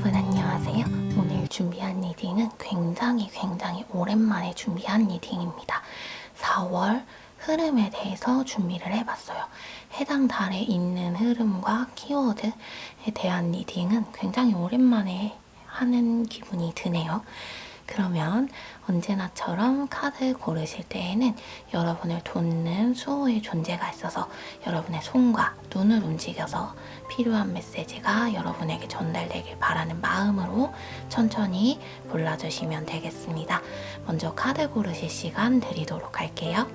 여러분 안녕하세요. 오늘 준비한 리딩은 굉장히 오랜만에 준비한 리딩입니다. 4월 흐름에 대해서 준비를 해봤어요. 해당 달에 있는 흐름과 키워드에 대한 리딩은 굉장히 오랜만에 하는 기분이 드네요. 그러면 언제나처럼 카드 고르실 때에는 여러분을 돕는 수호의 존재가 있어서 여러분의 손과 눈을 움직여서 필요한 메시지가 여러분에게 전달되길 바라는 마음으로 천천히 골라주시면 되겠습니다. 먼저 카드 고르실 시간 드리도록 할게요.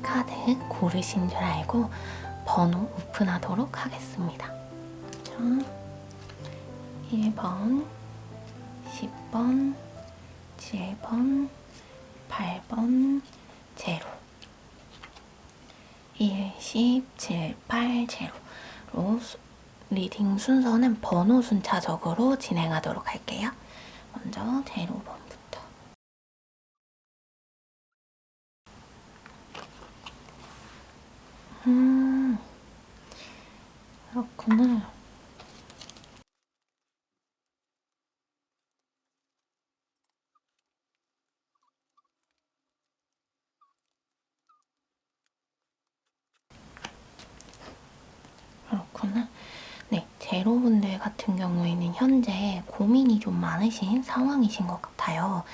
카드 고르신 줄 알고 번호 오픈하도록 하겠습니다. 자, 1번, 10번, 7번, 8번, 0 1, 10, 7, 8, 0로 리딩 순서는 번호 순차적으로 진행하도록 할게요. 먼저 0번부터. 그렇구나. 그렇구나. 네, 제로분들 같은 경우에는 현재 고민이 좀 많으신 상황이신 것 같아요.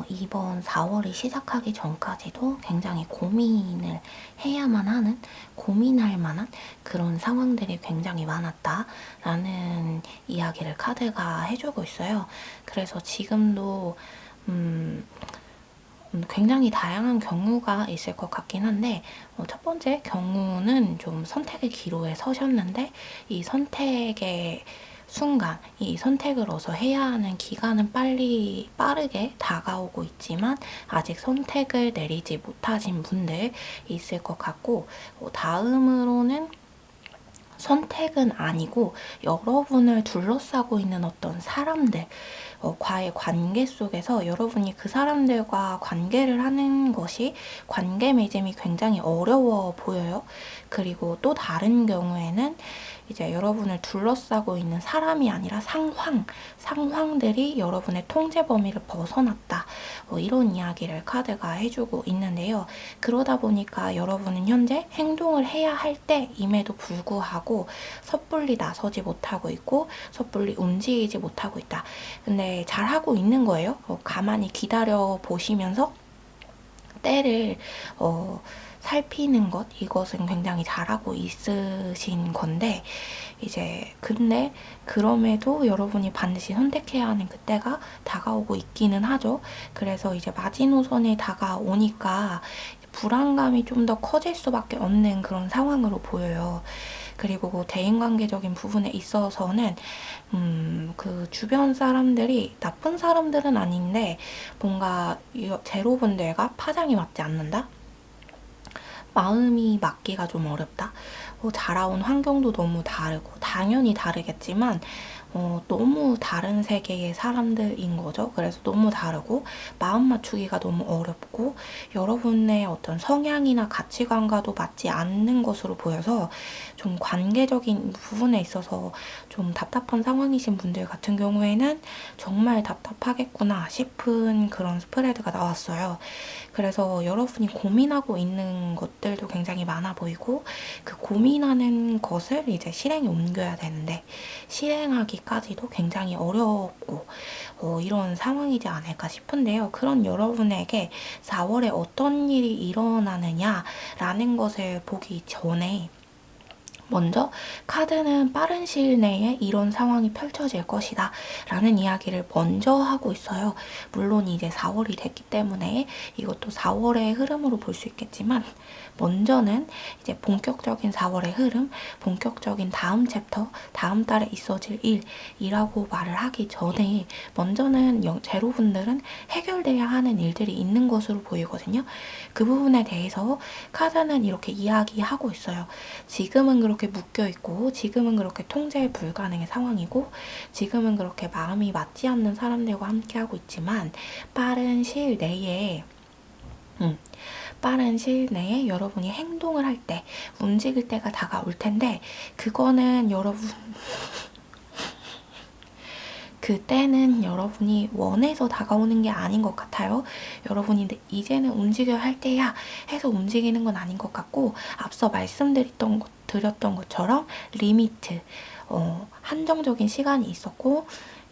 이번 4월이 시작하기 전까지도 굉장히 고민을 해야만 하는, 고민할 만한 그런 상황들이 굉장히 많았다라는 이야기를 카드가 해주고 있어요. 그래서 지금도 굉장히 다양한 경우가 있을 것 같긴 한데 첫 번째 경우는 좀 선택의 기로에 서셨는데 이 선택의 순간, 이 선택을 어서 해야 하는 기간은 빠르게 다가오고 있지만 아직 선택을 내리지 못하신 분들 있을 것 같고 다음으로는 선택은 아니고 여러분을 둘러싸고 있는 어떤 사람들 과의 관계 속에서 여러분이 그 사람들과 관계를 하는 것이 관계 맺음이 굉장히 어려워 보여요. 그리고 또 다른 경우에는 이제 여러분을 둘러싸고 있는 사람이 아니라 상황들이 여러분의 통제 범위를 벗어났다. 이런 이야기를 카드가 해주고 있는데요. 그러다 보니까 여러분은 현재 행동을 해야 할 때임에도 불구하고 섣불리 나서지 못하고 있고 섣불리 움직이지 못하고 있다. 근데 잘하고 있는 거예요. 가만히 기다려 보시면서 때를 살피는 것, 이것은 굉장히 잘하고 있으신 건데 근데 그럼에도 여러분이 반드시 선택해야 하는 그때가 다가오고 있기는 하죠. 그래서 이제 마지노선에 다가오니까 불안감이 좀 더 커질 수밖에 없는 그런 상황으로 보여요. 그리고 대인관계적인 부분에 있어서는 그 주변 사람들이 나쁜 사람들은 아닌데 뭔가 제로분들과 파장이 맞지 않는다? 마음이 맞기가 좀 어렵다. 자라온 환경도 너무 다르고 당연히 다르겠지만 너무 다른 세계의 사람들인 거죠. 그래서 너무 다르고 마음 맞추기가 너무 어렵고 여러분의 어떤 성향이나 가치관과도 맞지 않는 것으로 보여서 좀 관계적인 부분에 있어서 좀 답답한 상황이신 분들 같은 경우에는 정말 답답하겠구나 싶은 그런 스프레드가 나왔어요. 그래서 여러분이 고민하고 있는 것들도 굉장히 많아 보이고 그 고민하는 것을 이제 실행에 옮겨야 되는데 실행하기까지도 굉장히 어렵고 이런 상황이지 않을까 싶은데요. 그런 여러분에게 4월에 어떤 일이 일어나느냐라는 것을 보기 전에 먼저 카드는 빠른 시일 내에 이런 상황이 펼쳐질 것이다 라는 이야기를 먼저 하고 있어요. 물론 이제 4월이 됐기 때문에 이것도 4월의 흐름으로 볼 수 있겠지만, 먼저는 이제 본격적인 4월의 흐름, 본격적인 다음 챕터, 다음 달에 있어질 일이라고 말을 하기 전에 먼저는 제로분들은 해결돼야 하는 일들이 있는 것으로 보이거든요. 그 부분에 대해서 카드는 이렇게 이야기하고 있어요. 지금은 그렇게 묶여있고, 지금은 그렇게 통제 불가능의 상황이고, 지금은 그렇게 마음이 맞지 않는 사람들과 함께하고 있지만, 빠른 시일 내에 여러분이 행동을 할 때, 움직일 때가 다가올 텐데, 그거는 그때는 여러분이 원해서 다가오는 게 아닌 것 같아요. 여러분이 이제는 움직여야 할 때야 해서 움직이는 건 아닌 것 같고, 앞서 드렸던 것처럼 리미트, 한정적인 시간이 있었고,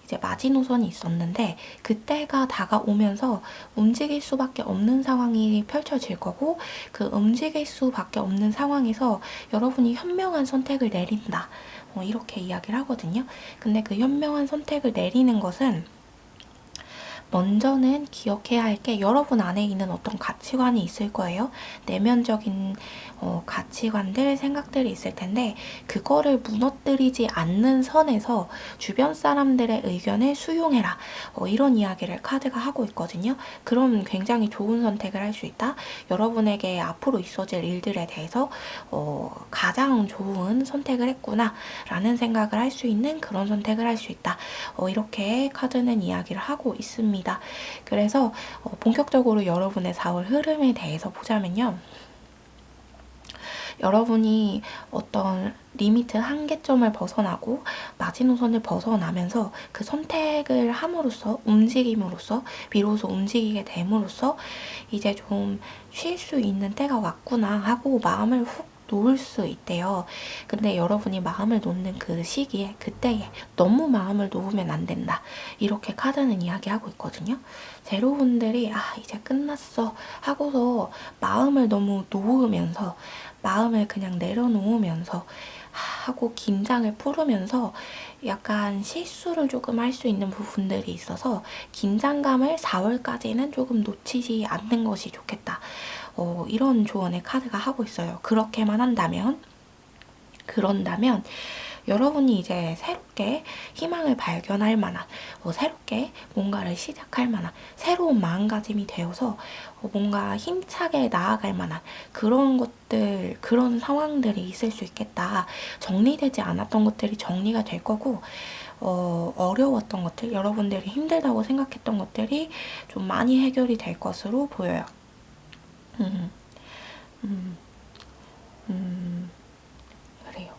이제 마지노선이 있었는데, 그때가 다가오면서 움직일 수밖에 없는 상황이 펼쳐질 거고, 그 움직일 수밖에 없는 상황에서 여러분이 현명한 선택을 내린다. 이렇게 이야기를 하거든요. 근데 그 현명한 선택을 내리는 것은 먼저는 기억해야 할 게 여러분 안에 있는 어떤 가치관이 있을 거예요. 내면적인 가치관들, 생각들이 있을 텐데, 그거를 무너뜨리지 않는 선에서 주변 사람들의 의견을 수용해라. 이런 이야기를 카드가 하고 있거든요. 그럼 굉장히 좋은 선택을 할 수 있다. 여러분에게 앞으로 있어질 일들에 대해서 가장 좋은 선택을 했구나 라는 생각을 할 수 있는 그런 선택을 할 수 있다. 이렇게 카드는 이야기를 하고 있습니다. 그래서 본격적으로 여러분의 4월 흐름에 대해서 보자면요. 여러분이 어떤 리미트 한계점을 벗어나고 마지노선을 벗어나면서 그 선택을 함으로써, 움직임으로써, 비로소 움직이게 됨으로써 이제 좀 쉴 수 있는 때가 왔구나 하고 마음을 훅 놓을 수 있대요. 근데 여러분이 마음을 놓는 그 시기에, 그때에 너무 마음을 놓으면 안 된다. 이렇게 카드는 이야기하고 있거든요. 제로분들이 이제 끝났어 하고서 마음을 너무 놓으면서, 마음을 그냥 내려놓으면서 하고 긴장을 풀으면서 약간 실수를 조금 할 수 있는 부분들이 있어서 긴장감을 4월까지는 조금 놓치지 않는 것이 좋겠다. 이런 조언을 카드가 하고 있어요. 그런다면 여러분이 이제 새롭게 희망을 발견할 만한, 새롭게 뭔가를 시작할 만한 새로운 마음가짐이 되어서 뭔가 힘차게 나아갈 만한 그런 것들, 그런 상황들이 있을 수 있겠다. 정리되지 않았던 것들이 정리가 될 거고, 어려웠던 것들, 여러분들이 힘들다고 생각했던 것들이 좀 많이 해결이 될 것으로 보여요. 그래요.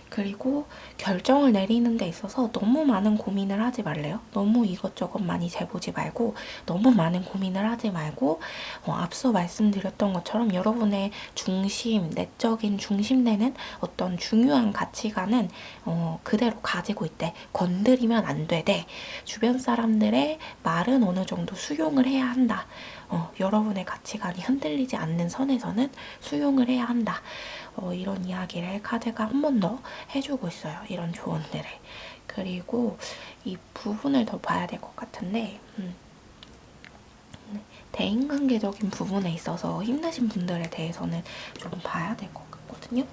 그리고 결정을 내리는 데 있어서 너무 많은 고민을 하지 말래요. 너무 이것저것 많이 재보지 말고, 너무 많은 고민을 하지 말고, 앞서 말씀드렸던 것처럼 여러분의 중심, 내적인 중심되는 어떤 중요한 가치관은 그대로 가지고 있대. 건드리면 안 되되, 주변 사람들의 말은 어느 정도 수용을 해야 한다. 여러분의 가치관이 흔들리지 않는 선에서는 수용을 해야 한다. 이런 이야기를 카드가 한 번 더 해주고 있어요. 이런 조언들을. 그리고 이 부분을 더 봐야 될 것 같은데, 대인관계적인 부분에 있어서 힘드신 분들에 대해서는 좀 봐야 될 것 같거든요.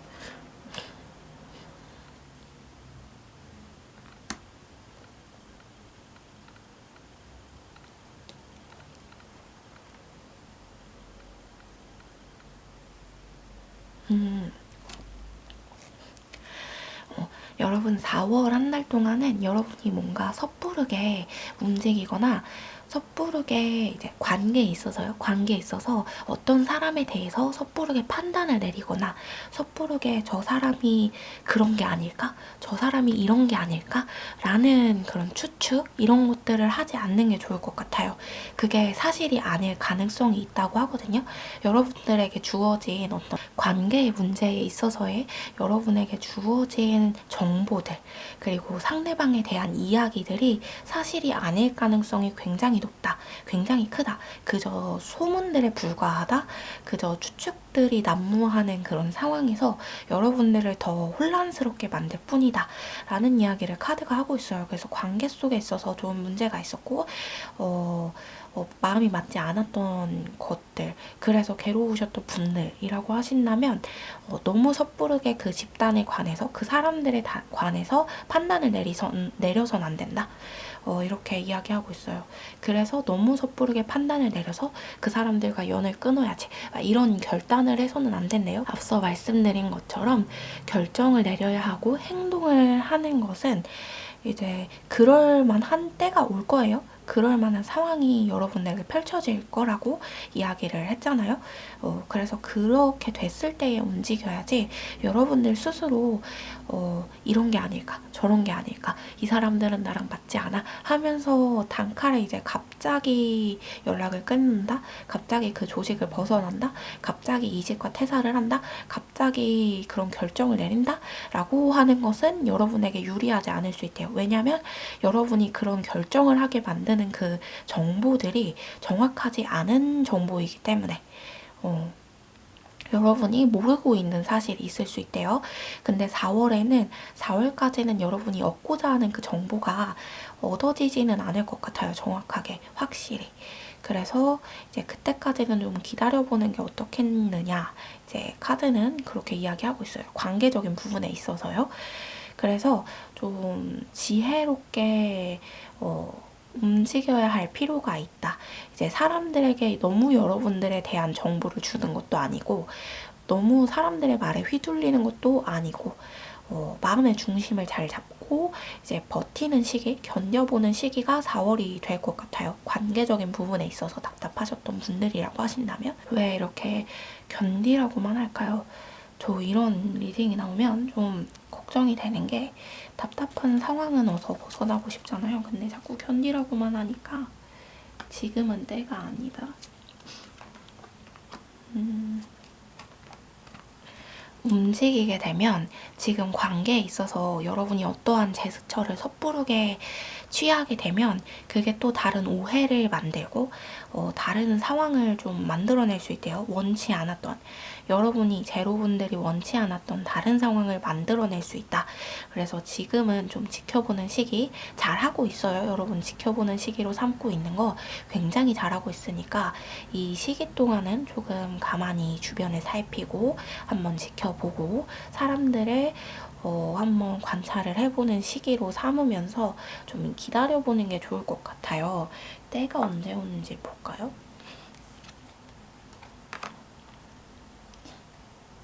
여러분 4월 한 달 동안은 여러분이 뭔가 섣부르게 움직이거나 섣부르게 이제 관계에 있어서 어떤 사람에 대해서 섣부르게 판단을 내리거나 섣부르게 저 사람이 그런 게 아닐까? 저 사람이 이런 게 아닐까? 라는 그런 추측, 이런 것들을 하지 않는 게 좋을 것 같아요. 그게 사실이 아닐 가능성이 있다고 하거든요. 여러분들에게 주어진 어떤 관계의 문제에 있어서의 여러분에게 주어진 정보들, 그리고 상대방에 대한 이야기들이 사실이 아닐 가능성이 굉장히 높다. 굉장히 크다. 그저 소문들에 불과하다. 그저 추측들 가족들이 난무하는 그런 상황에서 여러분들을 더 혼란스럽게 만들 뿐이다 라는 이야기를 카드가 하고 있어요. 그래서 관계 속에 있어서 좀 문제가 있었고 마음이 맞지 않았던 것들, 그래서 괴로우셨던 분들이라고 하신다면 너무 섣부르게 그 집단에 관해서, 그 사람들에 관해서 판단을 내려선 안 된다. 이렇게 이야기하고 있어요. 그래서 너무 섣부르게 판단을 내려서 그 사람들과 연을 끊어야지, 이런 결단을 해서는 안 된대요. 앞서 말씀드린 것처럼 결정을 내려야 하고 행동을 하는 것은 이제 그럴 만한 때가 올 거예요. 그럴 만한 상황이 여러분에게 펼쳐질 거라고 이야기를 했잖아요. 그래서 그렇게 됐을 때에 움직여야지 여러분들 스스로 이런 게 아닐까, 저런 게 아닐까, 이 사람들은 나랑 맞지 않아 하면서 단칼에 이제 갑자기 연락을 끊는다, 갑자기 그 조직을 벗어난다, 갑자기 이직과 퇴사를 한다, 갑자기 그런 결정을 내린다 라고 하는 것은 여러분에게 유리하지 않을 수 있대요. 왜냐하면 여러분이 그런 결정을 하게 만드는 그 정보들이 정확하지 않은 정보이기 때문에 여러분이 모르고 있는 사실이 있을 수 있대요. 근데 4월까지는 여러분이 얻고자 하는 그 정보가 얻어지지는 않을 것 같아요. 정확하게, 확실히. 그래서 이제 그때까지는 좀 기다려보는 게 어떻겠느냐. 이제 카드는 그렇게 이야기하고 있어요. 관계적인 부분에 있어서요. 그래서 좀 지혜롭게 움직여야 할 필요가 있다. 이제 사람들에게 너무 여러분들에 대한 정보를 주는 것도 아니고, 너무 사람들의 말에 휘둘리는 것도 아니고, 마음의 중심을 잘 잡고 이제 버티는 시기, 견뎌보는 시기가 4월이 될 것 같아요. 관계적인 부분에 있어서 답답하셨던 분들이라고 하신다면. 왜 이렇게 견디라고만 할까요? 저 이런 리딩이 나오면 좀 걱정이 되는 게, 답답한 상황은 어서 벗어나고 싶잖아요. 근데 자꾸 견디라고만 하니까 지금은 때가 아니다. 움직이게 되면 지금 관계에 있어서 여러분이 어떠한 제스처를 섣부르게 취하게 되면 그게 또 다른 오해를 만들고 다른 상황을 좀 만들어낼 수 있대요. 원치 않았던, 여러분이 제로분들이 원치 않았던 다른 상황을 만들어낼 수 있다. 그래서 지금은 좀 지켜보는 시기, 잘하고 있어요. 여러분 지켜보는 시기로 삼고 있는 거 굉장히 잘하고 있으니까 이 시기 동안은 조금 가만히 주변을 살피고 한번 지켜보고 사람들의 한번 관찰을 해보는 시기로 삼으면서 좀 기다려보는 게 좋을 것 같아요. 때가 언제 오는지 볼까요?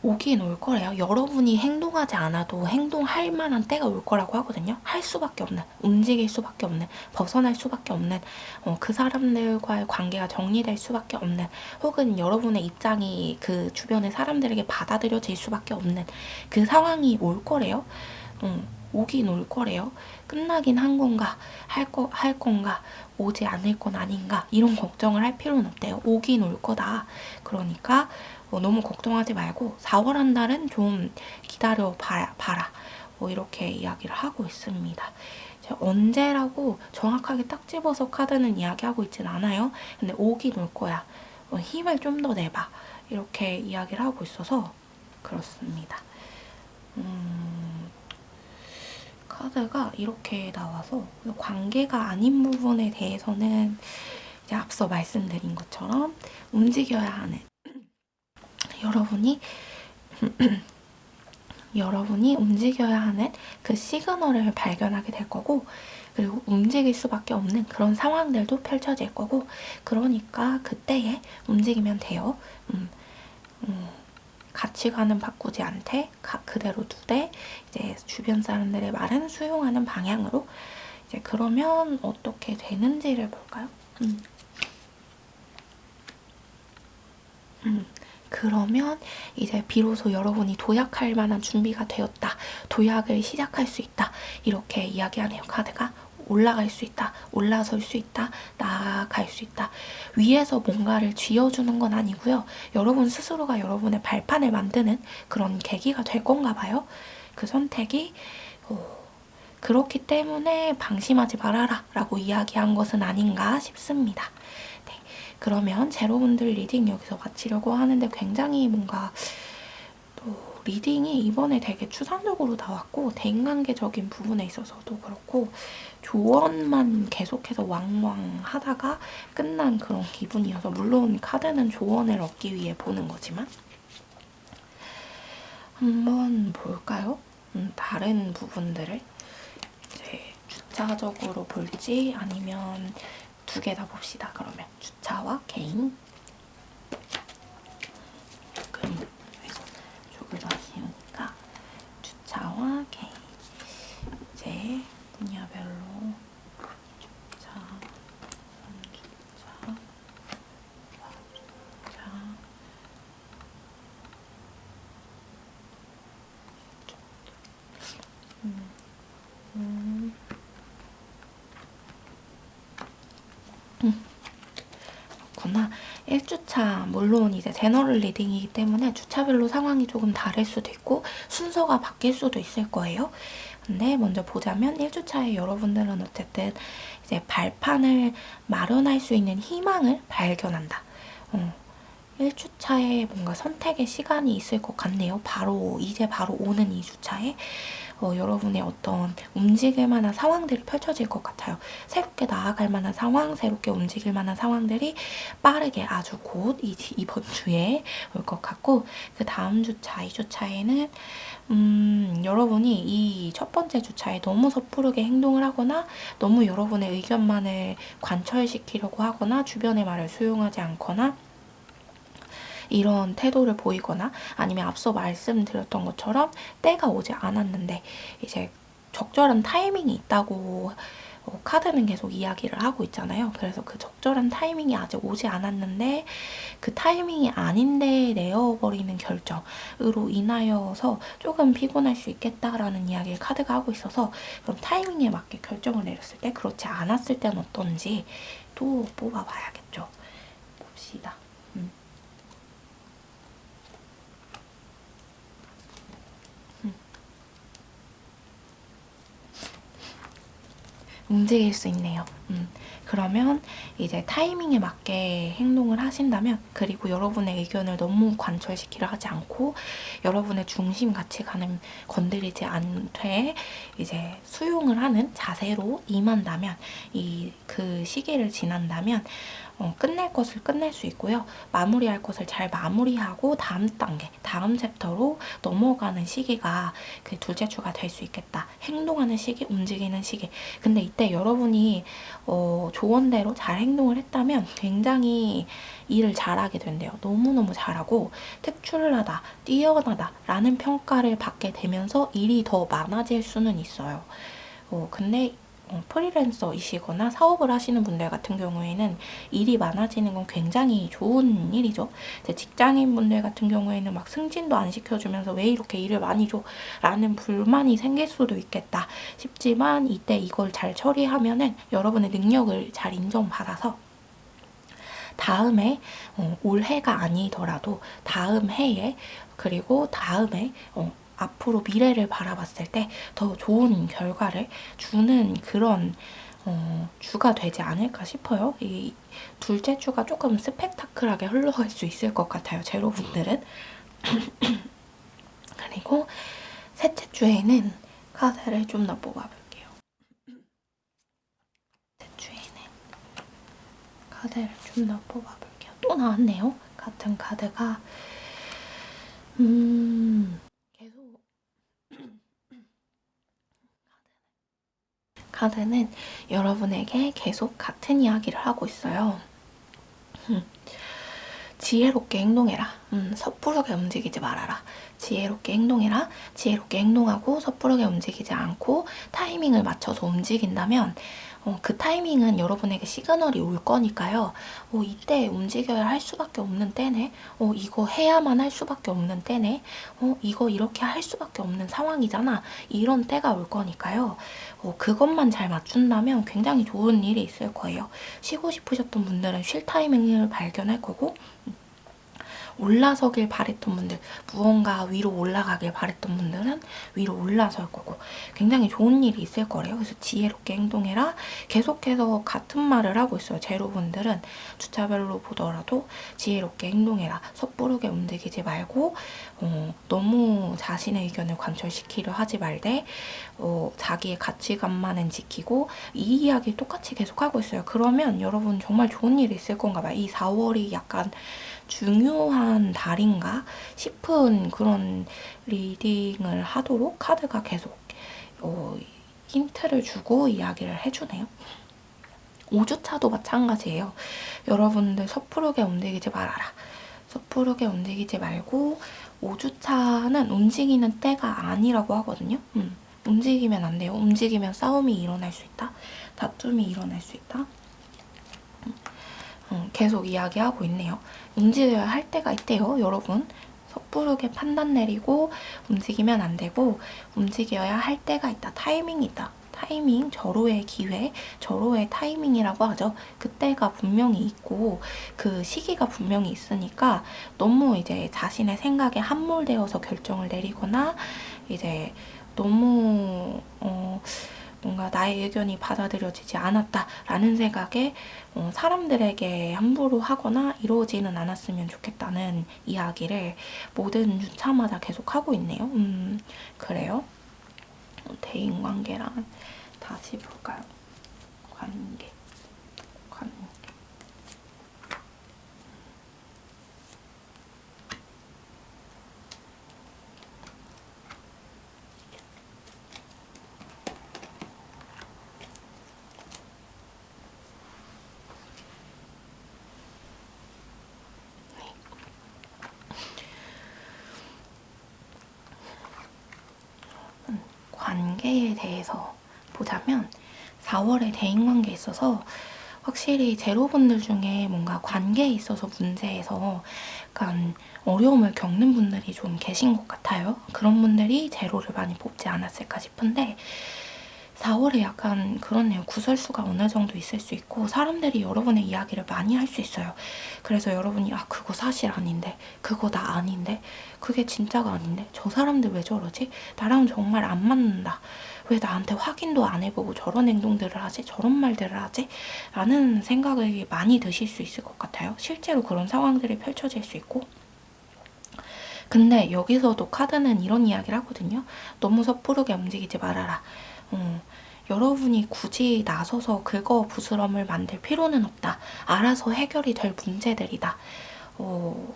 오긴 올 거래요. 여러분이 행동하지 않아도 행동할 만한 때가 올 거라고 하거든요. 할 수밖에 없는, 움직일 수밖에 없는, 벗어날 수밖에 없는, 그 사람들과의 관계가 정리될 수밖에 없는, 혹은 여러분의 입장이 그 주변의 사람들에게 받아들여질 수밖에 없는 그 상황이 올 거래요. 오긴 올 거래요. 끝나긴 한 건가, 할 건가, 오지 않을 건 아닌가, 이런 걱정을 할 필요는 없대요. 오긴 올 거다. 그러니까 너무 걱정하지 말고 4월 한 달은 좀 기다려 봐라. 이렇게 이야기를 하고 있습니다. 언제라고 정확하게 딱 집어서 카드는 이야기하고 있진 않아요. 근데 오긴 올 거야. 힘을 좀 더 내봐. 이렇게 이야기를 하고 있어서 그렇습니다. 카드가 이렇게 나와서 관계가 아닌 부분에 대해서는 이제 앞서 말씀드린 것처럼 움직여야 하는, 여러분이 움직여야 하는 그 시그널을 발견하게 될 거고, 그리고 움직일 수밖에 없는 그런 상황들도 펼쳐질 거고, 그러니까 그때에 움직이면 돼요. 가치관은 바꾸지 않되 그대로 두되 이제 주변 사람들의 말은 수용하는 방향으로, 이제 그러면 어떻게 되는지를 볼까요? 그러면 이제 비로소 여러분이 도약할 만한 준비가 되었다. 도약을 시작할 수 있다. 이렇게 이야기하네요. 카드가. 올라갈 수 있다. 올라설 수 있다. 나아갈 수 있다. 위에서 뭔가를 쥐어주는 건 아니고요. 여러분 스스로가 여러분의 발판을 만드는 그런 계기가 될 건가 봐요. 그 선택이 그렇기 때문에 방심하지 말아라 라고 이야기한 것은 아닌가 싶습니다. 네. 그러면 제로분들 리딩 여기서 마치려고 하는데 굉장히 뭔가 또 리딩이 이번에 되게 추상적으로 나왔고 대인관계적인 부분에 있어서도 그렇고 조언만 계속해서 왕왕 하다가 끝난 그런 기분이어서 물론 카드는 조언을 얻기 위해 보는 거지만 한번 볼까요? 다른 부분들을 이제 주차적으로 볼지 아니면 두 개 다 봅시다. 그러면 주차와 개인 조금 더 쉬우니까 주차와 개인 이제 분야별로 주차, 주차, 주차 그렇구나. 1주차 물론 이제 제너럴 리딩이기 때문에 주차별로 상황이 조금 다를 수도 있고 순서가 바뀔 수도 있을 거예요. 근데 먼저 보자면 1주차에 여러분들은 어쨌든 이제 발판을 마련할 수 있는 희망을 발견한다. 1주차에 뭔가 선택의 시간이 있을 것 같네요. 이제 바로 오는 2주차에 여러분의 어떤 움직일 만한 상황들이 펼쳐질 것 같아요. 새롭게 나아갈 만한 상황, 새롭게 움직일 만한 상황들이 빠르게 아주 곧 이번 주에 올 것 같고 그 다음 주차, 2주차에는 여러분이 이 첫 번째 주차에 너무 섣부르게 행동을 하거나 너무 여러분의 의견만을 관철시키려고 하거나 주변의 말을 수용하지 않거나 이런 태도를 보이거나 아니면 앞서 말씀드렸던 것처럼 때가 오지 않았는데 이제 적절한 타이밍이 있다고 카드는 계속 이야기를 하고 있잖아요. 그래서 그 적절한 타이밍이 아직 오지 않았는데 그 타이밍이 아닌데 내어버리는 결정으로 인하여서 조금 피곤할 수 있겠다라는 이야기를 카드가 하고 있어서 그럼 타이밍에 맞게 결정을 내렸을 때 그렇지 않았을 때는 어떤지 또 뽑아봐야겠죠. 봅시다. 움직일 수 있네요. 그러면 이제 타이밍에 맞게 행동을 하신다면 그리고 여러분의 의견을 너무 관철시키려 하지 않고 여러분의 중심 가치관을 건드리지 않되 이제 수용을 하는 자세로 임한다면 그 시기를 지난다면 끝낼 것을 끝낼 수 있고요. 마무리할 것을 잘 마무리하고 다음 단계, 다음 챕터로 넘어가는 시기가 그 둘째 주가 될 수 있겠다. 행동하는 시기, 움직이는 시기. 근데 이때 여러분이 조언대로 잘 행동을 했다면 굉장히 일을 잘하게 된대요. 너무너무 잘하고 특출나다, 뛰어나다 라는 평가를 받게 되면서 일이 더 많아질 수는 있어요. 근데 프리랜서이시거나 사업을 하시는 분들 같은 경우에는 일이 많아지는 건 굉장히 좋은 일이죠. 직장인 분들 같은 경우에는 막 승진도 안 시켜주면서 왜 이렇게 일을 많이 줘? 라는 불만이 생길 수도 있겠다 싶지만 이때 이걸 잘 처리하면은 여러분의 능력을 잘 인정받아서 다음에 올해가 아니더라도 다음 해에 그리고 다음에 앞으로 미래를 바라봤을 때 더 좋은 결과를 주는 그런 주가 되지 않을까 싶어요. 이 둘째 주가 조금 스펙타클하게 흘러갈 수 있을 것 같아요. 제로분들은. 그리고 셋째 주에는 카드를 좀 더 뽑아볼게요. 셋째 주에는 카드를 좀 더 뽑아볼게요. 또 나왔네요. 같은 카드가 카드는 여러분에게 계속 같은 이야기를 하고 있어요. 지혜롭게 행동해라. 섣부르게 움직이지 말아라. 지혜롭게 행동해라. 지혜롭게 행동하고 섣부르게 움직이지 않고 타이밍을 맞춰서 움직인다면 그 타이밍은 여러분에게 시그널이 올 거니까요. 이때 움직여야 할 수밖에 없는 때네. 이거 해야만 할 수밖에 없는 때네. 이거 이렇게 할 수밖에 없는 상황이잖아. 이런 때가 올 거니까요. 그것만 잘 맞춘다면 굉장히 좋은 일이 있을 거예요. 쉬고 싶으셨던 분들은 쉴 타이밍을 발견할 거고 올라서길 바랬던 분들, 무언가 위로 올라가길 바랬던 분들은 위로 올라설 거고 굉장히 좋은 일이 있을 거래요. 그래서 지혜롭게 행동해라. 계속해서 같은 말을 하고 있어요. 제로분들은 주차별로 보더라도 지혜롭게 행동해라. 섣부르게 움직이지 말고 너무 자신의 의견을 관철시키려 하지 말되 자기의 가치관만은 지키고 이 이야기 똑같이 계속하고 있어요. 그러면 여러분 정말 좋은 일이 있을 건가 봐요. 이 4월이 약간 중요한 달인가 싶은 그런 리딩을 하도록 카드가 계속 힌트를 주고 이야기를 해주네요. 5주차도 마찬가지예요. 여러분들 섣부르게 움직이지 말아라. 섣부르게 움직이지 말고 5주차는 움직이는 때가 아니라고 하거든요. 움직이면 안 돼요. 움직이면 싸움이 일어날 수 있다. 다툼이 일어날 수 있다. 계속 이야기하고 있네요. 움직여야 할 때가 있대요, 여러분. 섣부르게 판단 내리고 움직이면 안 되고 움직여야 할 때가 있다. 타이밍이 있다. 타이밍, 절호의 기회, 절호의 타이밍이라고 하죠. 그때가 분명히 있고 그 시기가 분명히 있으니까 너무 이제 자신의 생각에 함몰되어서 결정을 내리거나 이제 너무 뭔가 나의 의견이 받아들여지지 않았다라는 생각에 사람들에게 함부로 하거나 이러지는 않았으면 좋겠다는 이야기를 모든 주차마다 계속 하고 있네요. 그래요. 대인관계랑 다시 볼까요? 관계. 관계에 대해서 보자면 4월에 대인관계에 있어서 확실히 제로분들 중에 뭔가 관계에 있어서 문제에서 약간 어려움을 겪는 분들이 좀 계신 것 같아요. 그런 분들이 제로를 많이 뽑지 않았을까 싶은데 4월에 약간 그렇네요. 구설수가 어느 정도 있을 수 있고 사람들이 여러분의 이야기를 많이 할 수 있어요. 그래서 여러분이 그거 사실 아닌데 그거 나 아닌데 그게 진짜가 아닌데 저 사람들 왜 저러지? 나랑 정말 안 맞는다. 왜 나한테 확인도 안 해보고 저런 행동들을 하지? 저런 말들을 하지? 라는 생각을 많이 드실 수 있을 것 같아요. 실제로 그런 상황들이 펼쳐질 수 있고 근데 여기서도 카드는 이런 이야기를 하거든요. 너무 섣부르게 움직이지 말아라. 여러분이 굳이 나서서 긁어 부스럼을 만들 필요는 없다. 알아서 해결이 될 문제들이다.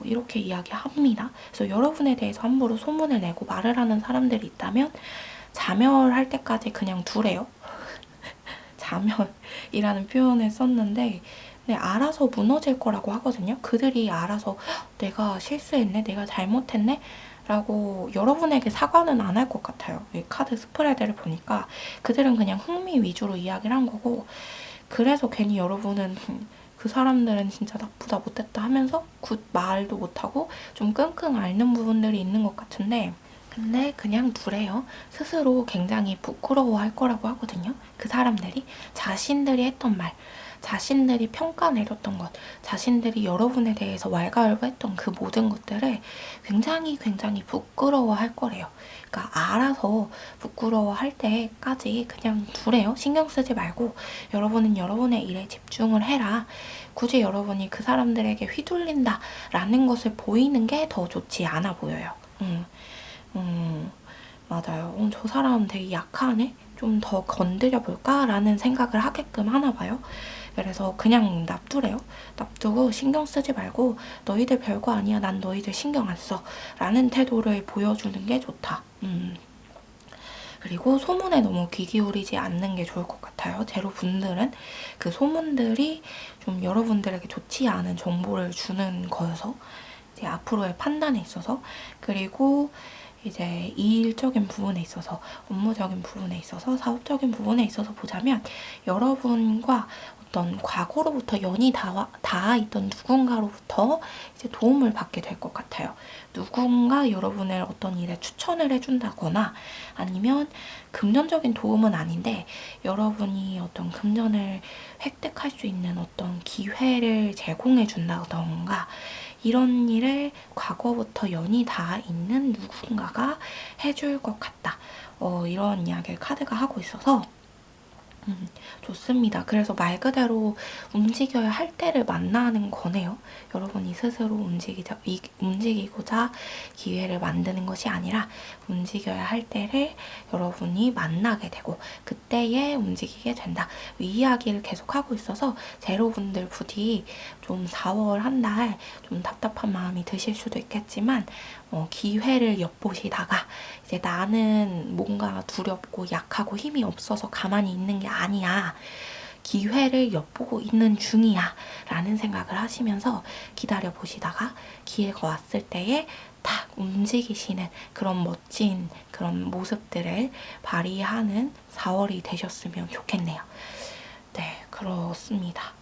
이렇게 이야기합니다. 그래서 여러분에 대해서 함부로 소문을 내고 말을 하는 사람들이 있다면 자멸할 때까지 그냥 두래요. 자멸이라는 표현을 썼는데 알아서 무너질 거라고 하거든요. 그들이 알아서 내가 실수했네, 내가 잘못했네 라고 여러분에게 사과는 안 할 것 같아요. 이 카드 스프레드를 보니까 그들은 그냥 흥미 위주로 이야기를 한 거고 그래서 괜히 여러분은 그 사람들은 진짜 나쁘다 못했다 하면서 말도 못하고 좀 끙끙 앓는 부분들이 있는 것 같은데 근데 그냥 두래요. 스스로 굉장히 부끄러워할 거라고 하거든요. 그 사람들이 자신들이 했던 말 자신들이 평가 내렸던 것, 자신들이 여러분에 대해서 왈가왈부했던 그 모든 것들을 굉장히 부끄러워할 거래요. 그러니까 알아서 부끄러워할 때까지 그냥 두래요. 신경 쓰지 말고 여러분은 여러분의 일에 집중을 해라. 굳이 여러분이 그 사람들에게 휘둘린다라는 것을 보이는 게 더 좋지 않아 보여요. 맞아요. 저 사람 되게 약하네? 좀 더 건드려 볼까? 라는 생각을 하게끔 하나 봐요. 그래서 그냥 납두래요. 납두고 신경 쓰지 말고 너희들 별거 아니야. 난 너희들 신경 안 써. 라는 태도를 보여주는 게 좋다. 그리고 소문에 너무 귀 기울이지 않는 게 좋을 것 같아요. 제로분들은 그 소문들이 좀 여러분들에게 좋지 않은 정보를 주는 거여서 이제 앞으로의 판단에 있어서 그리고 이제 일적인 부분에 있어서 업무적인 부분에 있어서 사업적인 부분에 있어서 보자면 여러분과 어떤 과거로부터 연이 닿아 있던 누군가로부터 이제 도움을 받게 될 것 같아요. 누군가 여러분을 어떤 일에 추천을 해준다거나 아니면 금전적인 도움은 아닌데 여러분이 어떤 금전을 획득할 수 있는 어떤 기회를 제공해 준다던가 이런 일을 과거부터 연이 닿아 있는 누군가가 해줄 것 같다. 이런 이야기를 카드가 하고 있어서 좋습니다. 그래서 말 그대로 움직여야 할 때를 만나는 거네요. 여러분이 스스로 움직이고자 기회를 만드는 것이 아니라 움직여야 할 때를 여러분이 만나게 되고 그때에 움직이게 된다. 이 이야기를 계속하고 있어서 제로분들 부디 좀 4월 한 달 좀 답답한 마음이 드실 수도 있겠지만 기회를 엿보시다가 이제 나는 뭔가 두렵고 약하고 힘이 없어서 가만히 있는 게 아니야. 기회를 엿보고 있는 중이야. 라는 생각을 하시면서 기다려 보시다가 기회가 왔을 때에 딱 움직이시는 그런 멋진 그런 모습들을 발휘하는 4월이 되셨으면 좋겠네요. 네, 그렇습니다.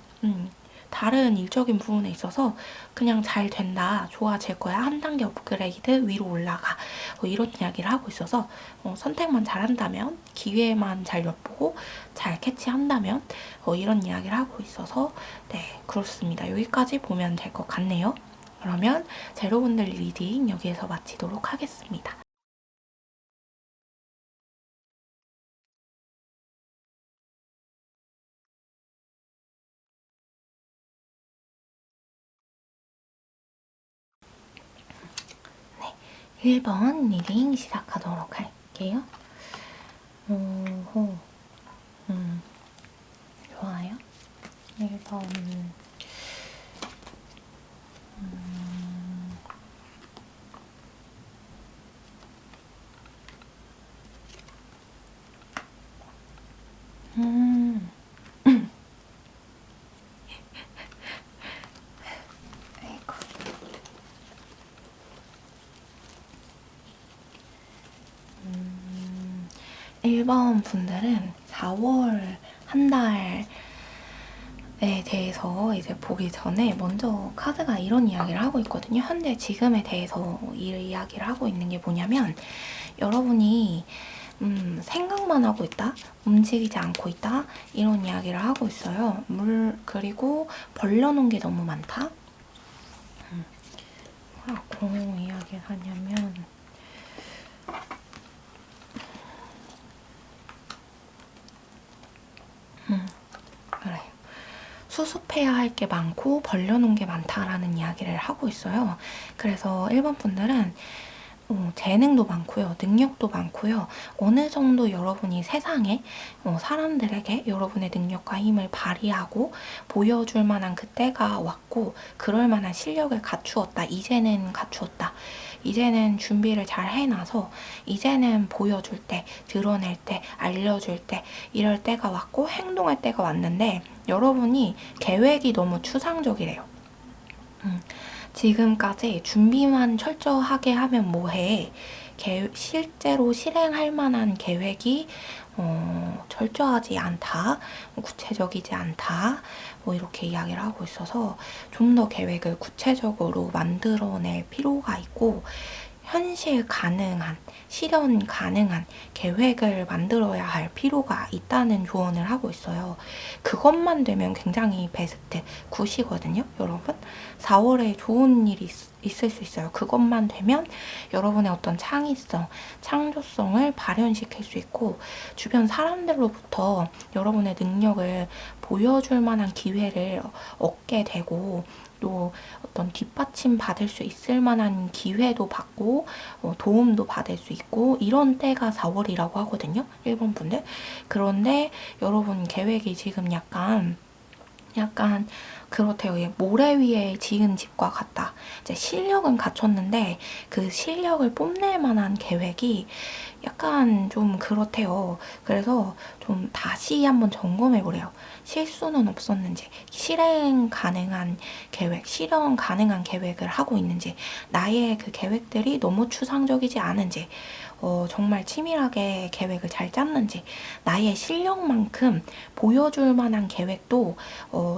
다른 일적인 부분에 있어서 그냥 잘 된다, 좋아질 거야, 한 단계 업그레이드, 위로 올라가 이런 이야기를 하고 있어서 선택만 잘한다면, 기회만 잘 엿보고 잘 캐치한다면 이런 이야기를 하고 있어서 네, 그렇습니다. 여기까지 보면 될 것 같네요. 그러면 제로분들 리딩 여기에서 마치도록 하겠습니다. 네, 1번 리딩 시작하도록 할게요. 오호, 좋아요. 1번, 아이고. 1번 분들은 4월 한 달에 대해서 이제 보기 전에 먼저 카드가 이런 이야기를 하고 있거든요. 현재 지금에 대해서 이 이야기를 하고 있는 게 뭐냐면 여러분이 생각만 하고 있다, 움직이지 않고 있다 이런 이야기를 하고 있어요. 그리고 벌려놓은 게 너무 많다. 뭐라고 이야기를 하냐면 그래요. 수습해야 할 게 많고 벌려놓은 게 많다라는 이야기를 하고 있어요. 그래서 1번 분들은 재능도 많고요. 능력도 많고요. 어느 정도 여러분이 세상에 사람들에게 여러분의 능력과 힘을 발휘하고 보여줄 만한 그때가 왔고 그럴 만한 실력을 갖추었다. 이제는 갖추었다. 이제는 준비를 잘 해놔서 이제는 보여줄 때, 드러낼 때, 알려줄 때 이럴 때가 왔고 행동할 때가 왔는데 여러분이 계획이 너무 추상적이래요. 지금까지 준비만 철저하게 하면 뭐해? 실제로 실행할 만한 계획이 철저하지 않다, 구체적이지 않다, 이렇게 이야기를 하고 있어서 좀 더 계획을 구체적으로 만들어낼 필요가 있고 현실 가능한, 실현 가능한 계획을 만들어야 할 필요가 있다는 조언을 하고 있어요. 그것만 되면 굉장히 베스트, 굿이거든요, 여러분. 4월에 좋은 일이 있을 수 있어요. 그것만 되면 여러분의 어떤 창의성, 창조성을 발현시킬 수 있고 주변 사람들로부터 여러분의 능력을 보여줄 만한 기회를 얻게 되고 또 어떤 뒷받침 받을 수 있을 만한 기회도 받고 도움도 받을 수 있고 이런 때가 4월이라고 하거든요. 1번 분들. 그런데 여러분 계획이 지금 약간 그렇대요. 모래 위에 지은 집과 같다. 이제 실력은 갖췄는데 그 실력을 뽐낼 만한 계획이 약간 좀 그렇대요. 그래서 좀 다시 한번 점검해 보래요. 실수는 없었는지, 실행 가능한 계획을 하고 있는지, 나의 그 계획들이 너무 추상적이지 않은지, 정말 치밀하게 계획을 잘 짰는지, 나의 실력만큼 보여줄 만한 계획도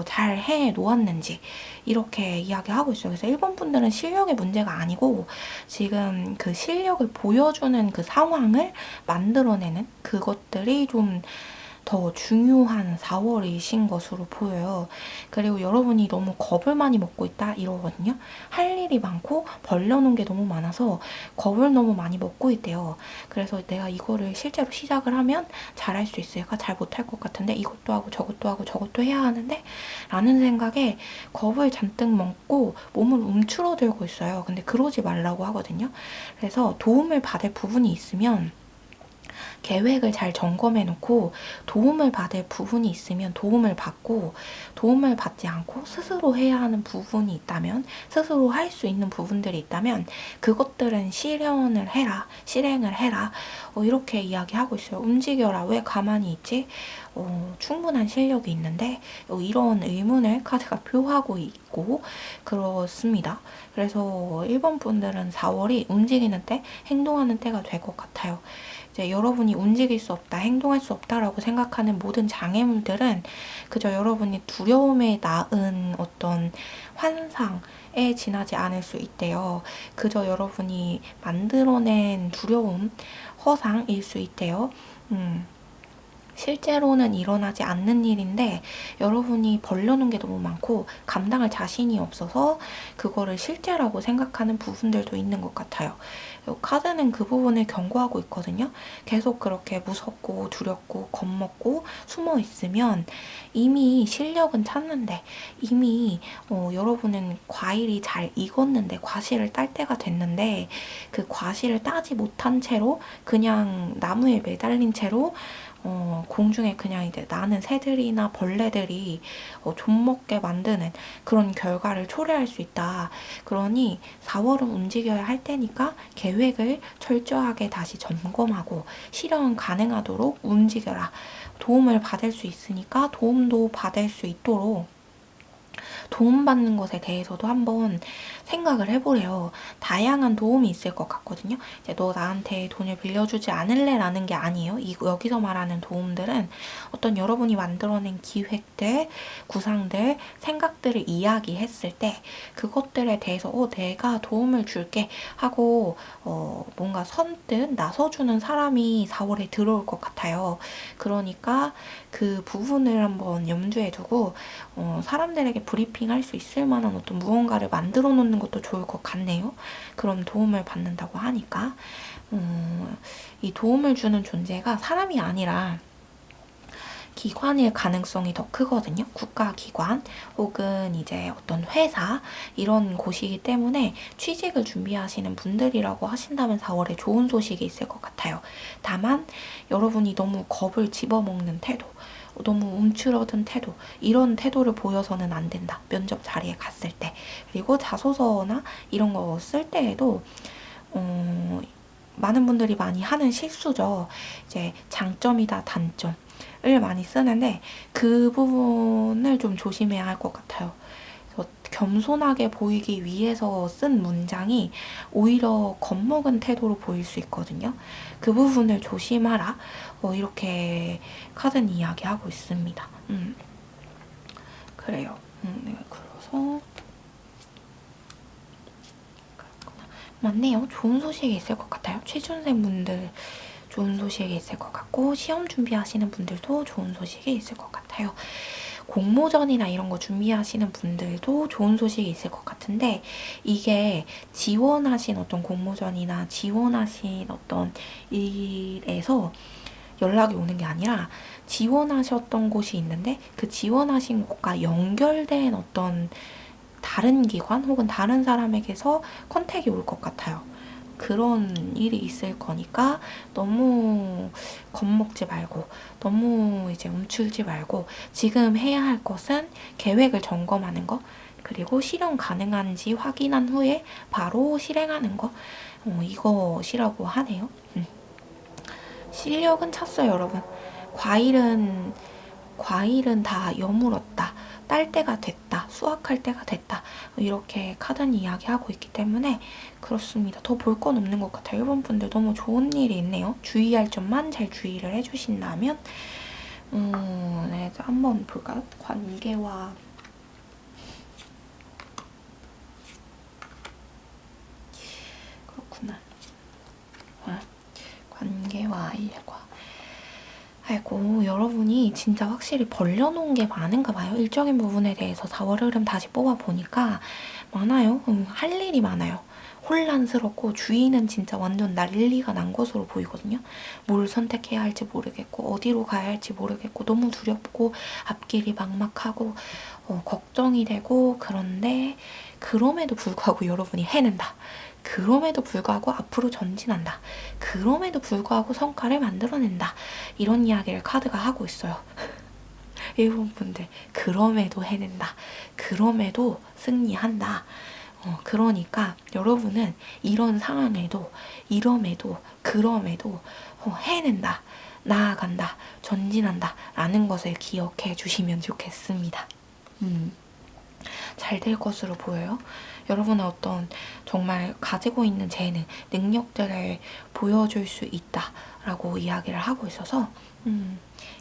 잘 해 놓았는지 이렇게 이야기하고 있어요. 그래서 일본 분들은 실력의 문제가 아니고 지금 그 실력을 보여주는 그 상황을 만들어내는 그것들이 좀 더 중요한 4월이신 것으로 보여요. 그리고 여러분이 너무 겁을 많이 먹고 있다 이러거든요. 할 일이 많고 벌려놓은 게 너무 많아서 겁을 너무 많이 먹고 있대요. 그래서 내가 이거를 실제로 시작을 하면 잘할 수 있을까? 잘 못할 것 같은데 이것도 하고 저것도 하고 저것도 해야 하는데 라는 생각에 겁을 잔뜩 먹고 몸을 움츠러들고 있어요. 근데 그러지 말라고 하거든요. 그래서 도움을 받을 부분이 있으면 계획을 잘 점검해 놓고 도움을 받을 부분이 있으면 도움을 받고 도움을 받지 않고 스스로 해야 하는 부분이 있다면 스스로 할 수 있는 부분들이 있다면 그것들은 실현을 해라, 실행을 해라 이렇게 이야기하고 있어요. 움직여라. 왜 가만히 있지? 충분한 실력이 있는데 이런 의문을 카드가 표하고 있고 그렇습니다. 그래서 일본 분들은 4월이 움직이는 때, 행동하는 때가 될 것 같아요. 이제 여러분이 움직일 수 없다, 행동할 수 없다라고 생각하는 모든 장애물들은 그저 여러분이 두려움에 낳은 어떤 환상에 지나지 않을 수 있대요. 그저 여러분이 만들어낸 두려움, 허상일 수 있대요. 실제로는 일어나지 않는 일인데 여러분이 벌려놓은 게 너무 많고 감당할 자신이 없어서 그거를 실제라고 생각하는 부분들도 있는 것 같아요. 카드는 그 부분을 경고하고 있거든요. 계속 그렇게 무섭고 두렵고 겁먹고 숨어 있으면 이미 실력은 찾는데 이미 여러분은 과일이 잘 익었는데 과실을 딸 때가 됐는데 그 과실을 따지 못한 채로 그냥 나무에 매달린 채로 공중에 그냥 이제 나는 새들이나 벌레들이 좀먹게 만드는 그런 결과를 초래할 수 있다. 그러니 4월은 움직여야 할 때니까 계획을 철저하게 다시 점검하고 실현 가능하도록 움직여라. 도움을 받을 수 있으니까 도움도 받을 수 있도록 도움받는 것에 대해서도 한번 생각을 해보래요. 다양한 도움이 있을 것 같거든요. 이제 너 나한테 돈을 빌려주지 않을래? 라는 게 아니에요. 여기서 말하는 도움들은 어떤 여러분이 만들어낸 기획들, 구상들, 생각들을 이야기했을 때 그것들에 대해서 내가 도움을 줄게 하고 뭔가 선뜻 나서주는 사람이 4월에 들어올 것 같아요. 그러니까 그 부분을 한번 염두에 두고 사람들에게 브리핑할 수 있을 만한 어떤 무언가를 만들어 놓는 것도 좋을 것 같네요. 그럼 도움을 받는다고 하니까 이 도움을 주는 존재가 사람이 아니라 기관일 가능성이 더 크거든요. 국가기관 혹은 이제 어떤 회사 이런 곳이기 때문에 취직을 준비하시는 분들이라고 하신다면 4월에 좋은 소식이 있을 것 같아요. 다만 여러분이 너무 겁을 집어먹는 태도 너무 움츠러든 태도 이런 태도를 보여서는 안 된다. 면접 자리에 갔을 때 그리고 자소서나 이런 거 쓸 때에도 많은 분들이 많이 하는 실수죠. 이제 장점이다 단점을 많이 쓰는데 그 부분을 좀 조심해야 할 것 같아요. 그래서 겸손하게 보이기 위해서 쓴 문장이 오히려 겁먹은 태도로 보일 수 있거든요. 그 부분을 조심하라. 이렇게 카드는 이야기하고 있습니다. 그래요. 네, 그래서 맞네요. 좋은 소식이 있을 것 같아요. 취준생 분들 좋은 소식이 있을 것 같고 시험 준비하시는 분들도 좋은 소식이 있을 것 같아요. 공모전이나 이런 거 준비하시는 분들도 좋은 소식이 있을 것 같은데 이게 지원하신 어떤 공모전이나 지원하신 어떤 일에서 연락이 오는 게 아니라 지원하셨던 곳이 있는데 그 지원하신 곳과 연결된 어떤 다른 기관 혹은 다른 사람에게서 컨택이 올 것 같아요. 그런 일이 있을 거니까 너무 겁먹지 말고 너무 이제 움츠러지 말고 지금 해야 할 것은 계획을 점검하는 거 그리고 실현 가능한지 확인한 후에 바로 실행하는 거 이것이라고 하네요. 실력은 찼어요, 여러분. 과일은 다 여물었다. 딸 때가 됐다, 수확할 때가 됐다, 이렇게 카드는 이야기하고 있기 때문에 그렇습니다. 더 볼 건 없는 것 같아요. 일본 분들 너무 좋은 일이 있네요. 주의할 점만 잘 주의를 해주신다면 네, 한번 볼까요? 관계와 그렇구나. 관계와 일과. 아이고, 여러분이 진짜 확실히 벌려놓은 게 많은가 봐요. 일적인 부분에 대해서 4월 흐름 다시 뽑아보니까 많아요. 할 일이 많아요. 혼란스럽고 주의는 진짜 완전 난리가 난 것으로 보이거든요. 뭘 선택해야 할지 모르겠고 어디로 가야 할지 모르겠고 너무 두렵고 앞길이 막막하고 걱정이 되고, 그런데 그럼에도 불구하고 여러분이 해낸다. 그럼에도 불구하고 앞으로 전진한다. 그럼에도 불구하고 성과를 만들어낸다. 이런 이야기를 카드가 하고 있어요. 일본 분들, 그럼에도 해낸다. 그럼에도 승리한다. 그러니까 여러분은 이런 상황에도 이럼에도 그럼에도 해낸다. 나아간다. 전진한다. 라는 것을 기억해 주시면 좋겠습니다. 잘 될 것으로 보여요. 여러분의 어떤 정말 가지고 있는 재능, 능력들을 보여줄 수 있다라고 이야기를 하고 있어서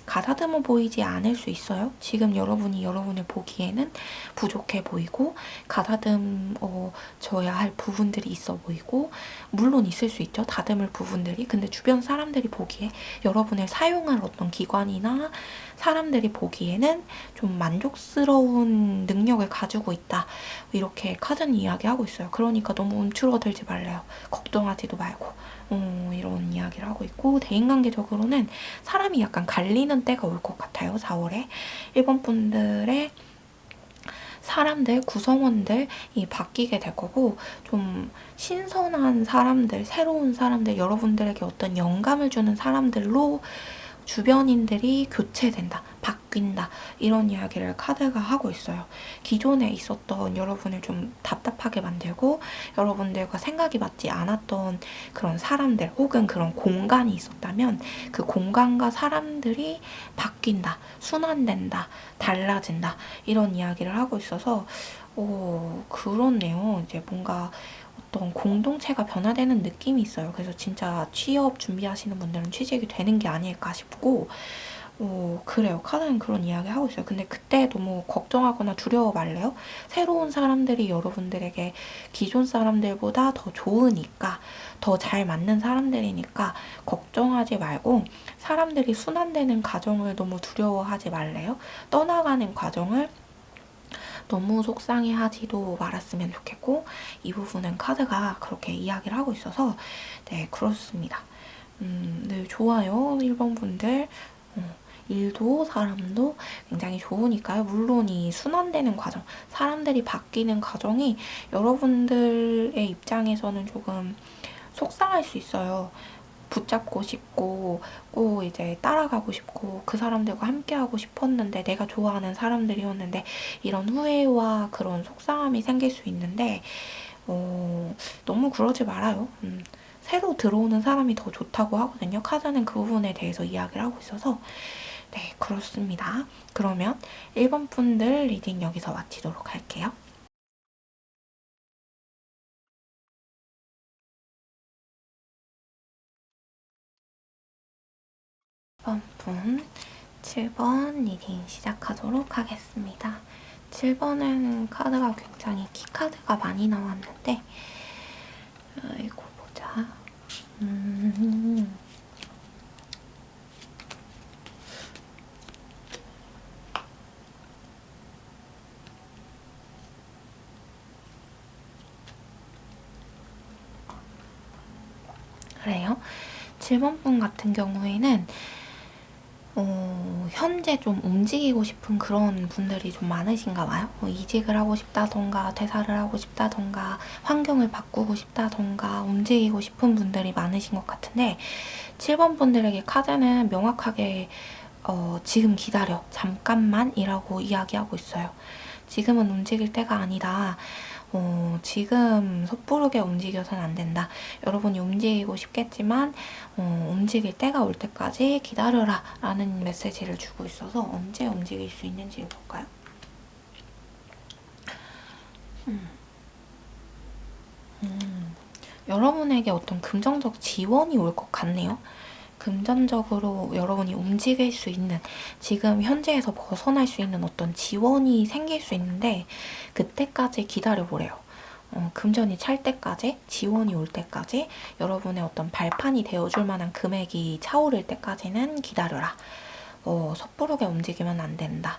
가다듬어 보이지 않을 수 있어요. 지금 여러분이 여러분을 보기에는 부족해 보이고 가다듬어져야 할 부분들이 있어 보이고, 물론 있을 수 있죠. 다듬을 부분들이. 근데 주변 사람들이 보기에 여러분을 사용할 어떤 기관이나 사람들이 보기에는 좀 만족스러운 능력을 가지고 있다. 이렇게 카드는 이야기하고 있어요. 그러니까 너무 움츠러들지 말래요. 걱정하지도 말고. 이런 이야기를 하고 있고, 대인관계적으로는 사람이 약간 갈리는 때가 올 것 같아요. 4월에 일본 분들의 사람들, 구성원들이 바뀌게 될 거고, 좀 신선한 사람들, 새로운 사람들, 여러분들에게 어떤 영감을 주는 사람들로 주변인들이 교체된다, 바뀐다, 이런 이야기를 카드가 하고 있어요. 기존에 있었던 여러분을 좀 답답하게 만들고 여러분들과 생각이 맞지 않았던 그런 사람들 혹은 그런 공간이 있었다면 그 공간과 사람들이 바뀐다, 순환된다, 달라진다, 이런 이야기를 하고 있어서 그렇네요. 이제 뭔가 어떤 공동체가 변화되는 느낌이 있어요. 그래서 진짜 취업 준비하시는 분들은 취직이 되는 게 아닐까 싶고, 그래요. 카드는 그런 이야기 하고 있어요. 근데 그때 너무 걱정하거나 두려워 말래요. 새로운 사람들이 여러분들에게 기존 사람들보다 더 좋으니까, 더 잘 맞는 사람들이니까 걱정하지 말고, 사람들이 순환되는 과정을 너무 두려워하지 말래요. 떠나가는 과정을 너무 속상해하지도 말았으면 좋겠고, 이 부분은 카드가 그렇게 이야기를 하고 있어서 네, 그렇습니다. 네, 좋아요. 1번 분들. 일도 사람도 굉장히 좋으니까요. 물론 이 순환되는 과정, 사람들이 바뀌는 과정이 여러분들의 입장에서는 조금 속상할 수 있어요. 붙잡고 싶고 꼭 이제 따라가고 싶고 그 사람들과 함께하고 싶었는데, 내가 좋아하는 사람들이었는데, 이런 후회와 그런 속상함이 생길 수 있는데 너무 그러지 말아요. 새로 들어오는 사람이 더 좋다고 하거든요. 카드는 그 부분에 대해서 이야기를 하고 있어서 네, 그렇습니다. 그러면 1번 분들 리딩 여기서 마치도록 할게요. 1번 분 7번 리딩 시작하도록 하겠습니다. 7번은 카드가 굉장히 키카드가 많이 나왔는데, 이거 보자. 그래요. 7번 분 같은 경우에는 현재 좀 움직이고 싶은 그런 분들이 좀 많으신가 봐요. 이직을 하고 싶다던가 퇴사를 하고 싶다던가 환경을 바꾸고 싶다던가 움직이고 싶은 분들이 많으신 것 같은데, 7번 분들에게 카드는 명확하게 지금 기다려, 잠깐만 이라고 이야기하고 있어요. 지금은 움직일 때가 아니다. 지금 섣부르게 움직여서는 안 된다. 여러분이 움직이고 싶겠지만 움직일 때가 올 때까지 기다려라 라는 메시지를 주고 있어서 언제 움직일 수 있는지 볼까요? 여러분에게 어떤 긍정적 지원이 올 것 같네요. 금전적으로 여러분이 움직일 수 있는, 지금 현재에서 벗어날 수 있는 어떤 지원이 생길 수 있는데, 그때까지 기다려보래요. 금전이 찰 때까지, 지원이 올 때까지, 여러분의 어떤 발판이 되어줄 만한 금액이 차오를 때까지는 기다려라. 섣부르게 움직이면 안 된다.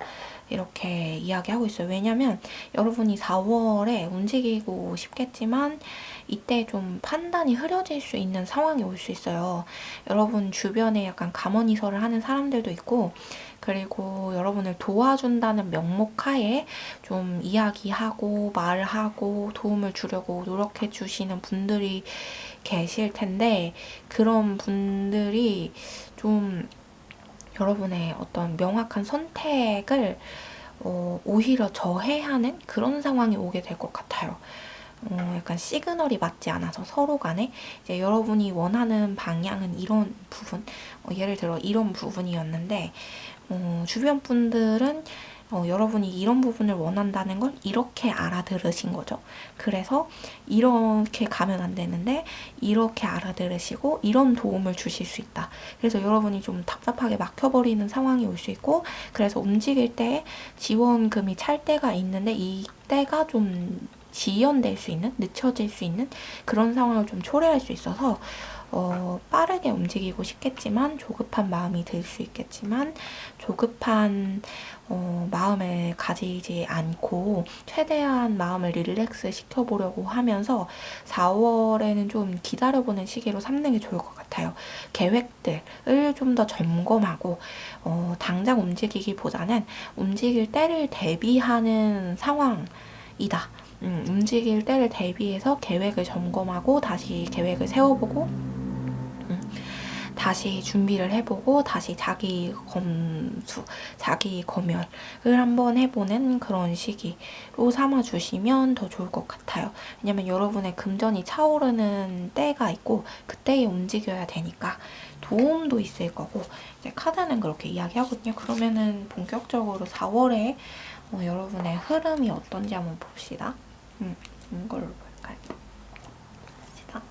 이렇게 이야기하고 있어요. 왜냐면 여러분이 4월에 움직이고 싶겠지만 이때 좀 판단이 흐려질 수 있는 상황이 올 수 있어요. 여러분 주변에 약간 감언이설을 하는 사람들도 있고, 그리고 여러분을 도와준다는 명목하에 좀 이야기하고 말하고 도움을 주려고 노력해 주시는 분들이 계실 텐데, 그런 분들이 좀 여러분의 어떤 명확한 선택을 오히려 저해하는 그런 상황이 오게 될 것 같아요. 약간 시그널이 맞지 않아서 서로 간에 이제 여러분이 원하는 방향은 이런 부분, 예를 들어 이런 부분이었는데, 주변 분들은 여러분이 이런 부분을 원한다는 걸 이렇게 알아들으신 거죠. 그래서 이렇게 가면 안 되는데 이렇게 알아들으시고 이런 도움을 주실 수 있다. 그래서 여러분이 좀 답답하게 막혀버리는 상황이 올 수 있고, 그래서 움직일 때 지원금이 찰 때가 있는데 이때가 좀 지연될 수 있는, 늦춰질 수 있는 그런 상황을 좀 초래할 수 있어서 빠르게 움직이고 싶겠지만 조급한 마음이 들 수 있겠지만 조급한 마음을 가지지 않고 최대한 마음을 릴렉스 시켜보려고 하면서 4월에는 좀 기다려보는 시기로 삼는 게 좋을 것 같아요. 계획들을 좀 더 점검하고 당장 움직이기보다는 움직일 때를 대비하는 상황이다. 움직일 때를 대비해서 계획을 점검하고 다시 계획을 세워보고 다시 준비를 해보고 다시 자기 검수, 자기 검열을 한번 해보는 그런 시기로 삼아주시면 더 좋을 것 같아요. 왜냐면 여러분의 금전이 차오르는 때가 있고 그때에 움직여야 되니까 도움도 있을 거고, 이제 카드는 그렇게 이야기하거든요. 그러면은 본격적으로 4월에 여러분의 흐름이 어떤지 한번 봅시다. 이걸로 볼까요? 봅시다.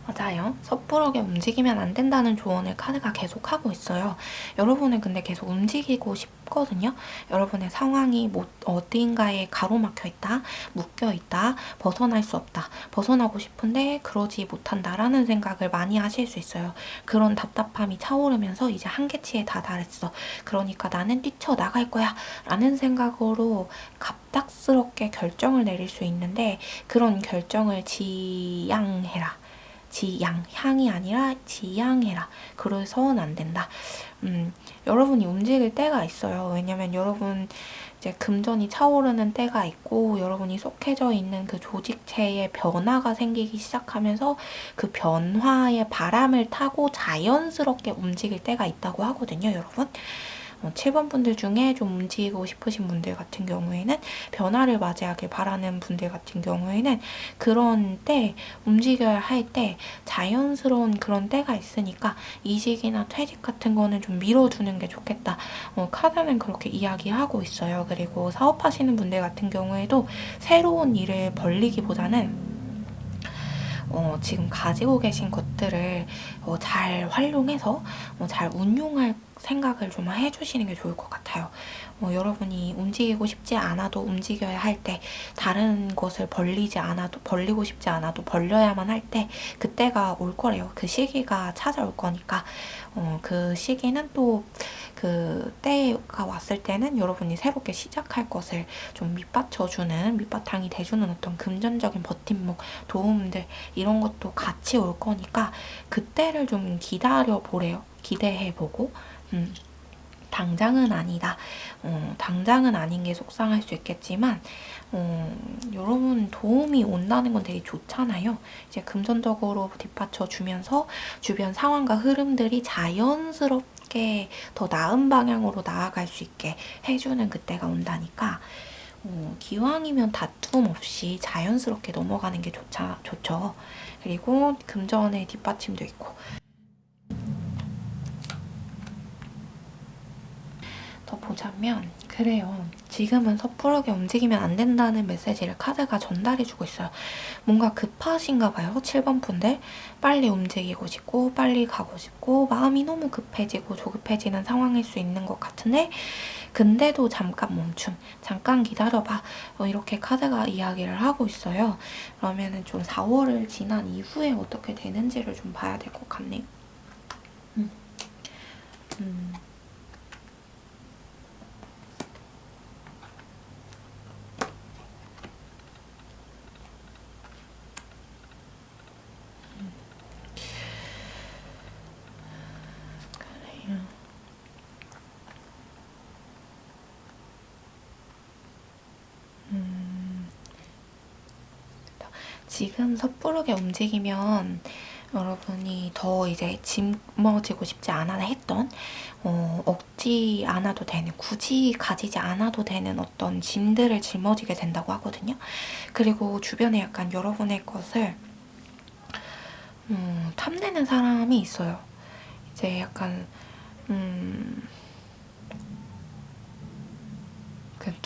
맞아요. 섣부르게 움직이면 안 된다는 조언을 카드가 계속 하고 있어요. 여러분은 근데 계속 움직이고 싶거든요. 여러분의 상황이 어딘가에 가로막혀 있다, 묶여 있다, 벗어날 수 없다, 벗어나고 싶은데 그러지 못한다라는 생각을 많이 하실 수 있어요. 그런 답답함이 차오르면서 이제 한계치에 다다랐어. 그러니까 나는 뛰쳐나갈 거야 라는 생각으로 갑작스럽게 결정을 내릴 수 있는데, 그런 결정을 지양해라. 향이 아니라 지양해라. 그래서는 안 된다. 여러분이 움직일 때가 있어요. 왜냐면 여러분 이제 금전이 차오르는 때가 있고, 여러분이 속해져 있는 그 조직체에 변화가 생기기 시작하면서 그 변화의 바람을 타고 자연스럽게 움직일 때가 있다고 하거든요, 여러분. 7번 분들 중에 좀 움직이고 싶으신 분들 같은 경우에는, 변화를 맞이하길 바라는 분들 같은 경우에는 그런 때, 움직여야 할 때 자연스러운 그런 때가 있으니까 이직이나 퇴직 같은 거는 좀 미뤄두는 게 좋겠다. 카드는 그렇게 이야기하고 있어요. 그리고 사업하시는 분들 같은 경우에도 새로운 일을 벌리기보다는 지금 가지고 계신 것들을 잘 활용해서 잘 운용할 생각을 좀 해주시는 게 좋을 것 같아요. 여러분이 움직이고 싶지 않아도 움직여야 할 때, 다른 것을 벌리고 싶지 않아도 벌려야만 할 때, 그때가 올 거래요. 그 시기가 찾아올 거니까, 그 시기는 또 그 때가 왔을 때는 여러분이 새롭게 시작할 것을 좀 밑바탕이 돼주는 어떤 금전적인 버팀목, 도움들, 이런 것도 같이 올 거니까 그때를 좀 기다려 보래요. 기대해보고, 당장은 아니다. 당장은 아닌 게 속상할 수 있겠지만, 여러분 도움이 온다는 건 되게 좋잖아요. 이제 금전적으로 뒷받쳐 주면서 주변 상황과 흐름들이 자연스럽게 더 나은 방향으로 나아갈 수 있게 해주는 그때가 온다니까, 기왕이면 다툼 없이 자연스럽게 넘어가는 게 좋죠. 그리고 금전의 뒷받침도 있고. 더 보자면 그래요. 지금은 섣부르게 움직이면 안 된다는 메시지를 카드가 전달해주고 있어요. 뭔가 급하신가 봐요. 7번 분들. 빨리 움직이고 싶고 빨리 가고 싶고 마음이 너무 급해지고 조급해지는 상황일 수 있는 것 같은데 근데도 잠깐 멈춤, 잠깐 기다려봐 이렇게 카드가 이야기를 하고 있어요. 그러면은 좀 4월을 지난 이후에 어떻게 되는지를 좀 봐야 될 것 같네요. 지금 섣부르게 움직이면 여러분이 더 이제 짊어지고 싶지 않아 했던 억지 않아도 되는 굳이 가지지 않아도 되는 어떤 짐들을 짊어지게 된다고 하거든요. 그리고 주변에 약간 여러분의 것을 탐내는 사람이 있어요. 이제 약간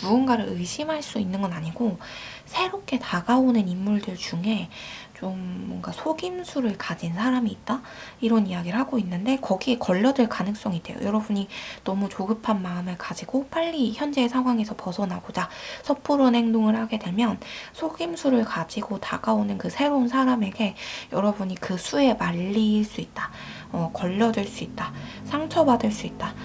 누군가를 의심할 수 있는 건 아니고 새롭게 다가오는 인물들 중에 좀 뭔가 속임수를 가진 사람이 있다? 이런 이야기를 하고 있는데 거기에 걸려들 가능성이 있대요. 여러분이 너무 조급한 마음을 가지고 빨리 현재의 상황에서 벗어나고자 섣부른 행동을 하게 되면 속임수를 가지고 다가오는 그 새로운 사람에게 여러분이 그 수에 말릴 수 있다. 걸려들 수 있다. 상처받을 수 있다.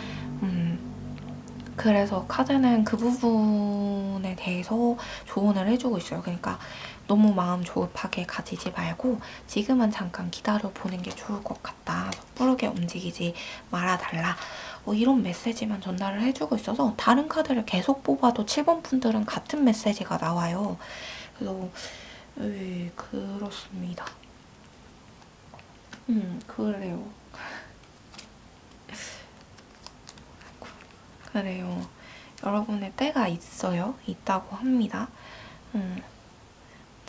그래서 카드는 그 부분에 대해서 조언을 해주고 있어요. 그러니까 너무 마음 조급하게 가지지 말고 지금은 잠깐 기다려보는 게 좋을 것 같다. 섣부르게 움직이지 말아달라. 이런 메시지만 전달을 해주고 있어서 다른 카드를 계속 뽑아도 7번 분들은 같은 메시지가 나와요. 그래서 그렇습니다. 그래요. 그래요. 여러분의 때가 있다고 합니다.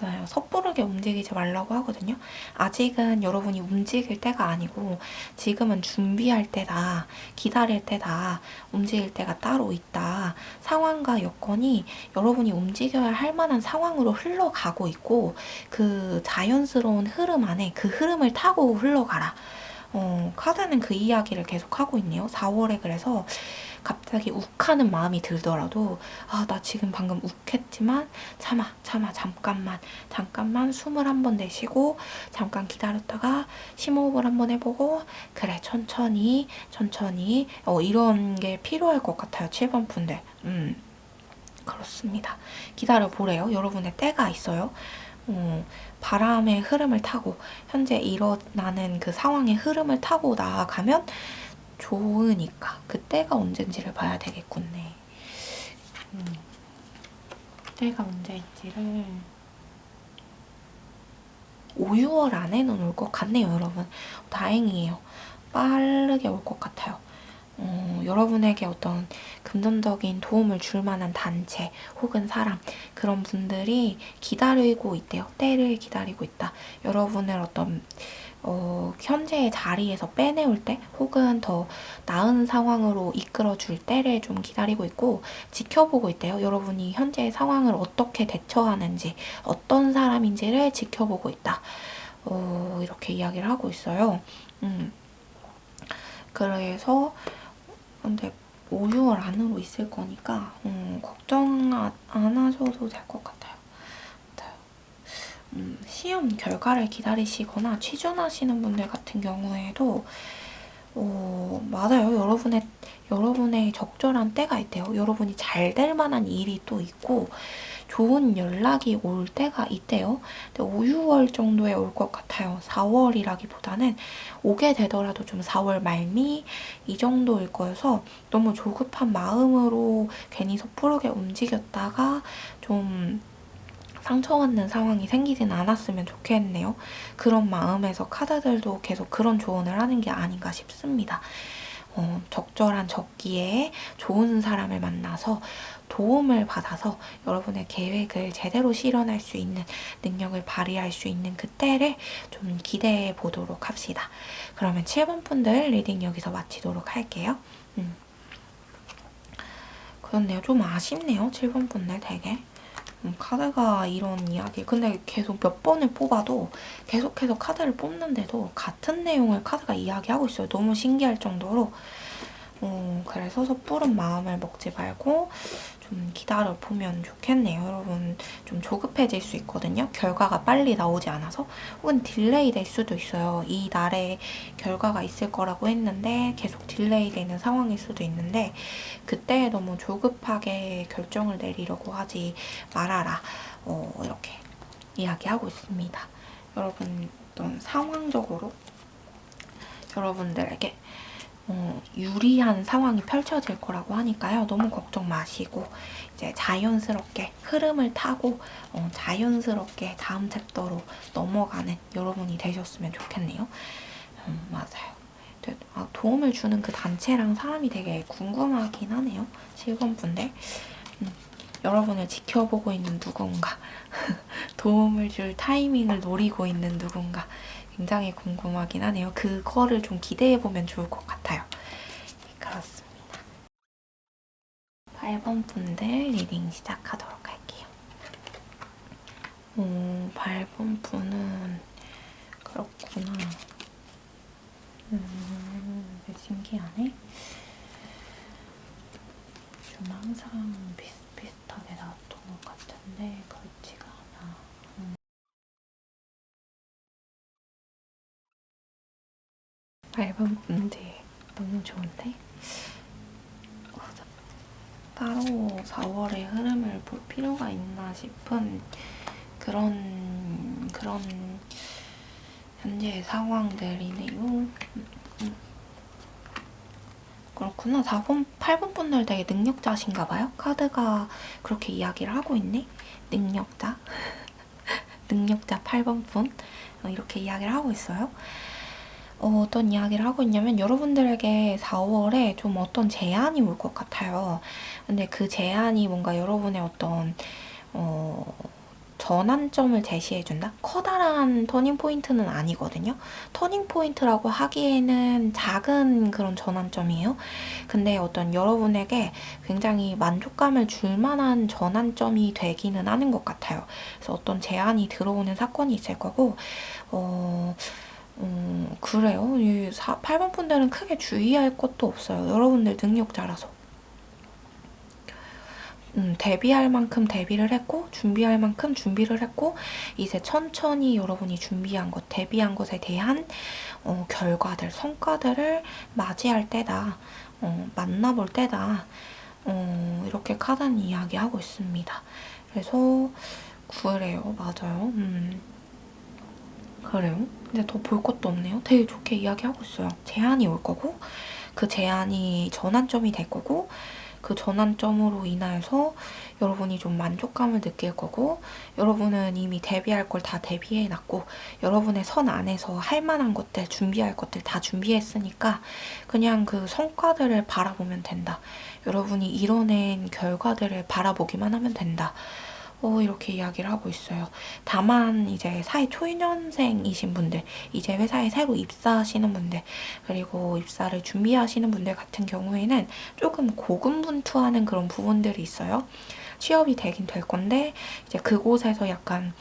맞아요. 섣부르게 움직이지 말라고 하거든요. 아직은 여러분이 움직일 때가 아니고 지금은 준비할 때다. 기다릴 때다. 움직일 때가 따로 있다. 상황과 여건이 여러분이 움직여야 할 만한 상황으로 흘러가고 있고 그 자연스러운 흐름 안에 그 흐름을 타고 흘러가라. 카드는 그 이야기를 계속 하고 있네요. 4월에 그래서 갑자기 욱하는 마음이 들더라도 나 지금 방금 욱했지만 잠깐만 숨을 한번 내쉬고 잠깐 기다렸다가 심호흡을 한번 해보고 그래 천천히 이런 게 필요할 것 같아요. 7번 분들. 그렇습니다. 기다려보래요. 여러분의 때가 있어요. 바람의 흐름을 타고 현재 일어나는 그 상황의 흐름을 타고 나아가면 좋으니까 그때가 언젠지를 봐야 되겠군네. 그때가 언제인지를 5, 6월 안에는 올 것 같네요, 여러분. 다행이에요. 빠르게 올 것 같아요. 여러분에게 어떤 금전적인 도움을 줄 만한 단체 혹은 사람 그런 분들이 기다리고 있대요. 때를 기다리고 있다. 여러분을 어떤 현재의 자리에서 빼내올 때 혹은 더 나은 상황으로 이끌어줄 때를 좀 기다리고 있고 지켜보고 있대요. 여러분이 현재의 상황을 어떻게 대처하는지 어떤 사람인지를 지켜보고 있다. 이렇게 이야기를 하고 있어요. 그래서 근데 5, 6월 안으로 있을 거니까 걱정 안 하셔도 될 것 같아요. 시험 결과를 기다리시거나 취준하시는 분들 같은 경우에도 맞아요. 여러분의 적절한 때가 있대요. 여러분이 잘 될 만한 일이 또 있고 좋은 연락이 올 때가 있대요. 근데 5, 6월 정도에 올 것 같아요. 4월이라기보다는 오게 되더라도 좀 4월 말미 이 정도일 거여서 너무 조급한 마음으로 괜히 섣부르게 움직였다가 좀 상처받는 상황이 생기진 않았으면 좋겠네요. 그런 마음에서 카드들도 계속 그런 조언을 하는 게 아닌가 싶습니다. 적절한 적기에 좋은 사람을 만나서 도움을 받아서 여러분의 계획을 제대로 실현할 수 있는 능력을 발휘할 수 있는 그때를 좀 기대해 보도록 합시다. 그러면 7번 분들 리딩 여기서 마치도록 할게요. 그렇네요. 좀 아쉽네요. 7번 분들 되게. 카드가 이런 이야기. 근데 계속 몇 번을 뽑아도 계속해서 카드를 뽑는데도 같은 내용을 카드가 이야기하고 있어요. 너무 신기할 정도로. 그래서 섣부른 마음을 먹지 말고 좀 기다려보면 좋겠네요. 여러분 좀 조급해질 수 있거든요. 결과가 빨리 나오지 않아서. 혹은 딜레이 될 수도 있어요. 이 날에 결과가 있을 거라고 했는데 계속 딜레이 되는 상황일 수도 있는데 그때 너무 조급하게 결정을 내리려고 하지 말아라. 이렇게 이야기하고 있습니다. 여러분 어떤 상황적으로 여러분들에게 유리한 상황이 펼쳐질 거라고 하니까요. 너무 걱정 마시고 이제 자연스럽게 흐름을 타고 자연스럽게 다음 챕터로 넘어가는 여러분이 되셨으면 좋겠네요. 맞아요. 도움을 주는 그 단체랑 사람이 되게 궁금하긴 하네요. 7번 분들. 여러분을 지켜보고 있는 누군가 도움을 줄 타이밍을 노리고 있는 누군가 굉장히 궁금하긴 하네요. 그거를 좀 기대해보면 좋을 것 같아요. 그렇습니다. 8번 분들 리딩 시작하도록 할게요. 8번 분은 그렇구나. 신기하네. 좀 항상 비슷비슷하게 나왔던 것 같은데 그렇지가 않아. 8번 분들 너무 좋은데? 따로 4월의 흐름을 볼 필요가 있나 싶은 그런 현재의 상황들이네요. 그렇구나. 8번 분들 되게 능력자신가 봐요. 카드가 그렇게 이야기를 하고 있네. 능력자. 능력자 8번 분. 이렇게 이야기를 하고 있어요. 어떤 이야기를 하고 있냐면 여러분들에게 4월에 좀 어떤 제안이 올 것 같아요. 근데 그 제안이 뭔가 여러분의 어떤 전환점을 제시해준다? 커다란 터닝포인트는 아니거든요. 터닝포인트라고 하기에는 작은 그런 전환점이에요. 근데 어떤 여러분에게 굉장히 만족감을 줄 만한 전환점이 되기는 하는 것 같아요. 그래서 어떤 제안이 들어오는 사건이 있을 거고, 그래요. 8번 분들은 크게 주의할 것도 없어요. 여러분들 능력자라서. 대비할 만큼 대비를 했고 준비할 만큼 준비를 했고 이제 천천히 여러분이 준비한 것, 대비한 것에 대한 결과들, 성과들을 맞이할 때다. 만나볼 때다. 이렇게 카드는 이야기하고 있습니다. 그래서 그래요. 맞아요. 그래요. 근데 더 볼 것도 없네요. 되게 좋게 이야기하고 있어요. 제안이 올 거고 그 제안이 전환점이 될 거고 그 전환점으로 인해서 여러분이 좀 만족감을 느낄 거고 여러분은 이미 대비할 걸 다 대비해놨고 여러분의 선 안에서 할 만한 것들, 준비할 것들 다 준비했으니까 그냥 그 성과들을 바라보면 된다. 여러분이 이뤄낸 결과들을 바라보기만 하면 된다. 이렇게 이야기를 하고 있어요. 다만 이제 사회 초년생이신 분들, 이제 회사에 새로 입사하시는 분들, 그리고 입사를 준비하시는 분들 같은 경우에는 조금 고군분투하는 그런 부분들이 있어요. 취업이 되긴 될 건데 이제 그곳에서 약간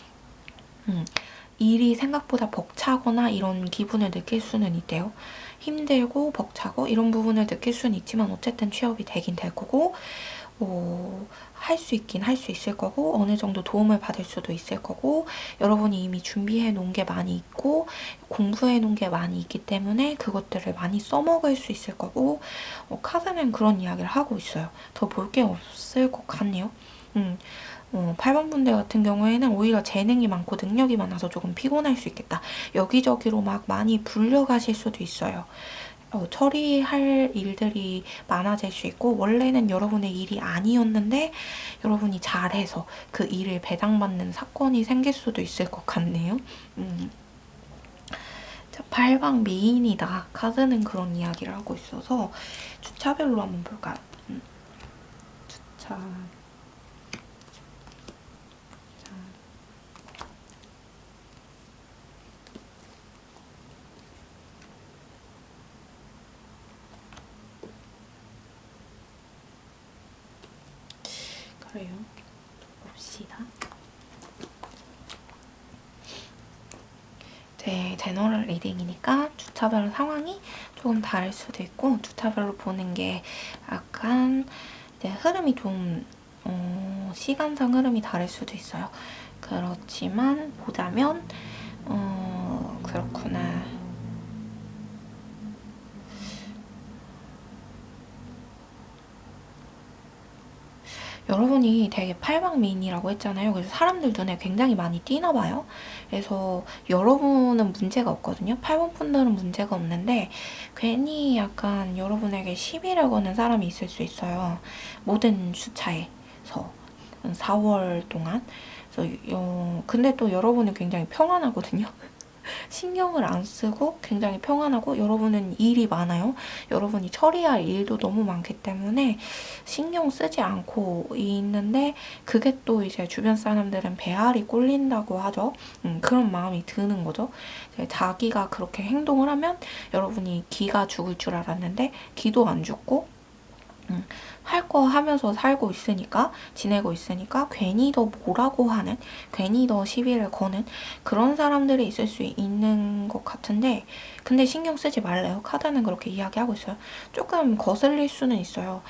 일이 생각보다 벅차거나 이런 기분을 느낄 수는 있대요. 힘들고 벅차고 이런 부분을 느낄 수는 있지만 어쨌든 취업이 되긴 될 거고 할 수 있긴 할 수 있을 거고 어느 정도 도움을 받을 수도 있을 거고 여러분이 이미 준비해 놓은 게 많이 있고 공부해 놓은 게 많이 있기 때문에 그것들을 많이 써먹을 수 있을 거고 카드는 그런 이야기를 하고 있어요. 더 볼 게 없을 것 같네요. 8번 분들 같은 경우에는 오히려 재능이 많고 능력이 많아서 조금 피곤할 수 있겠다. 여기저기로 막 많이 불려가실 수도 있어요. 처리할 일들이 많아질 수 있고 원래는 여러분의 일이 아니었는데 여러분이 잘해서 그 일을 배당받는 사건이 생길 수도 있을 것 같네요. 팔방 미인이다. 카드는 그런 이야기를 하고 있어서 주차별로 한번 볼까요? 주차. 그래요. 봅시다. 제 제너럴 리딩이니까 주차별 상황이 조금 다를 수도 있고 주차별로 보는 게 약간 이제 흐름이 좀 시간상 흐름이 다를 수도 있어요. 그렇지만 보자면 그렇구나. 여러분이 되게 팔방미인이라고 했잖아요. 그래서 사람들 눈에 굉장히 많이 띄나 봐요. 그래서 여러분은 문제가 없거든요. 8번 분들은 문제가 없는데 괜히 약간 여러분에게 시비를 거는 사람이 있을 수 있어요. 모든 주차에서 4월 동안. 그래서 근데 또 여러분은 굉장히 평안하거든요. 신경을 안 쓰고 굉장히 평안하고 여러분은 일이 많아요. 여러분이 처리할 일도 너무 많기 때문에 신경 쓰지 않고 있는데 그게 또 이제 주변 사람들은 배알이 꼴린다고 하죠. 그런 마음이 드는 거죠. 자기가 그렇게 행동을 하면 여러분이 기가 죽을 줄 알았는데 기도 안 죽고 할 거 하면서 살고 있으니까 지내고 있으니까 괜히 더 뭐라고 하는 괜히 더 시비를 거는 그런 사람들이 있을 수 있는 것 같은데 근데 신경 쓰지 말래요. 카드는 그렇게 이야기하고 있어요. 조금 거슬릴 수는 있어요.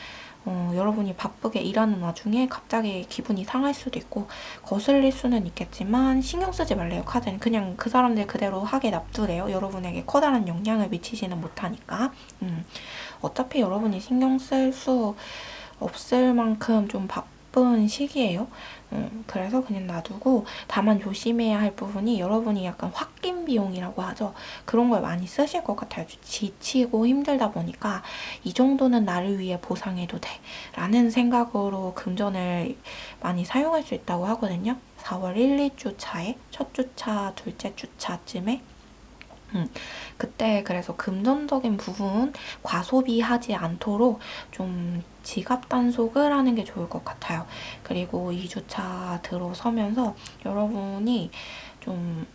여러분이 바쁘게 일하는 와중에 갑자기 기분이 상할 수도 있고 거슬릴 수는 있겠지만 신경 쓰지 말래요. 카드는 그냥 그 사람들 그대로 하게 놔두래요. 여러분에게 커다란 영향을 미치지는 못하니까. 어차피 여러분이 신경 쓸 수 없을 만큼 좀 바쁜 시기예요. 그래서 그냥 놔두고 다만 조심해야 할 부분이 여러분이 약간 홧김 비용이라고 하죠. 그런 걸 많이 쓰실 것 같아요. 지치고 힘들다 보니까 이 정도는 나를 위해 보상해도 돼 라는 생각으로 금전을 많이 사용할 수 있다고 하거든요. 4월 1, 2주차에 첫 주차, 둘째 주차쯤에 그때 그래서 금전적인 부분 과소비하지 않도록 좀 지갑 단속을 하는 게 좋을 것 같아요. 그리고 2주차 들어서면서 여러분이 좀,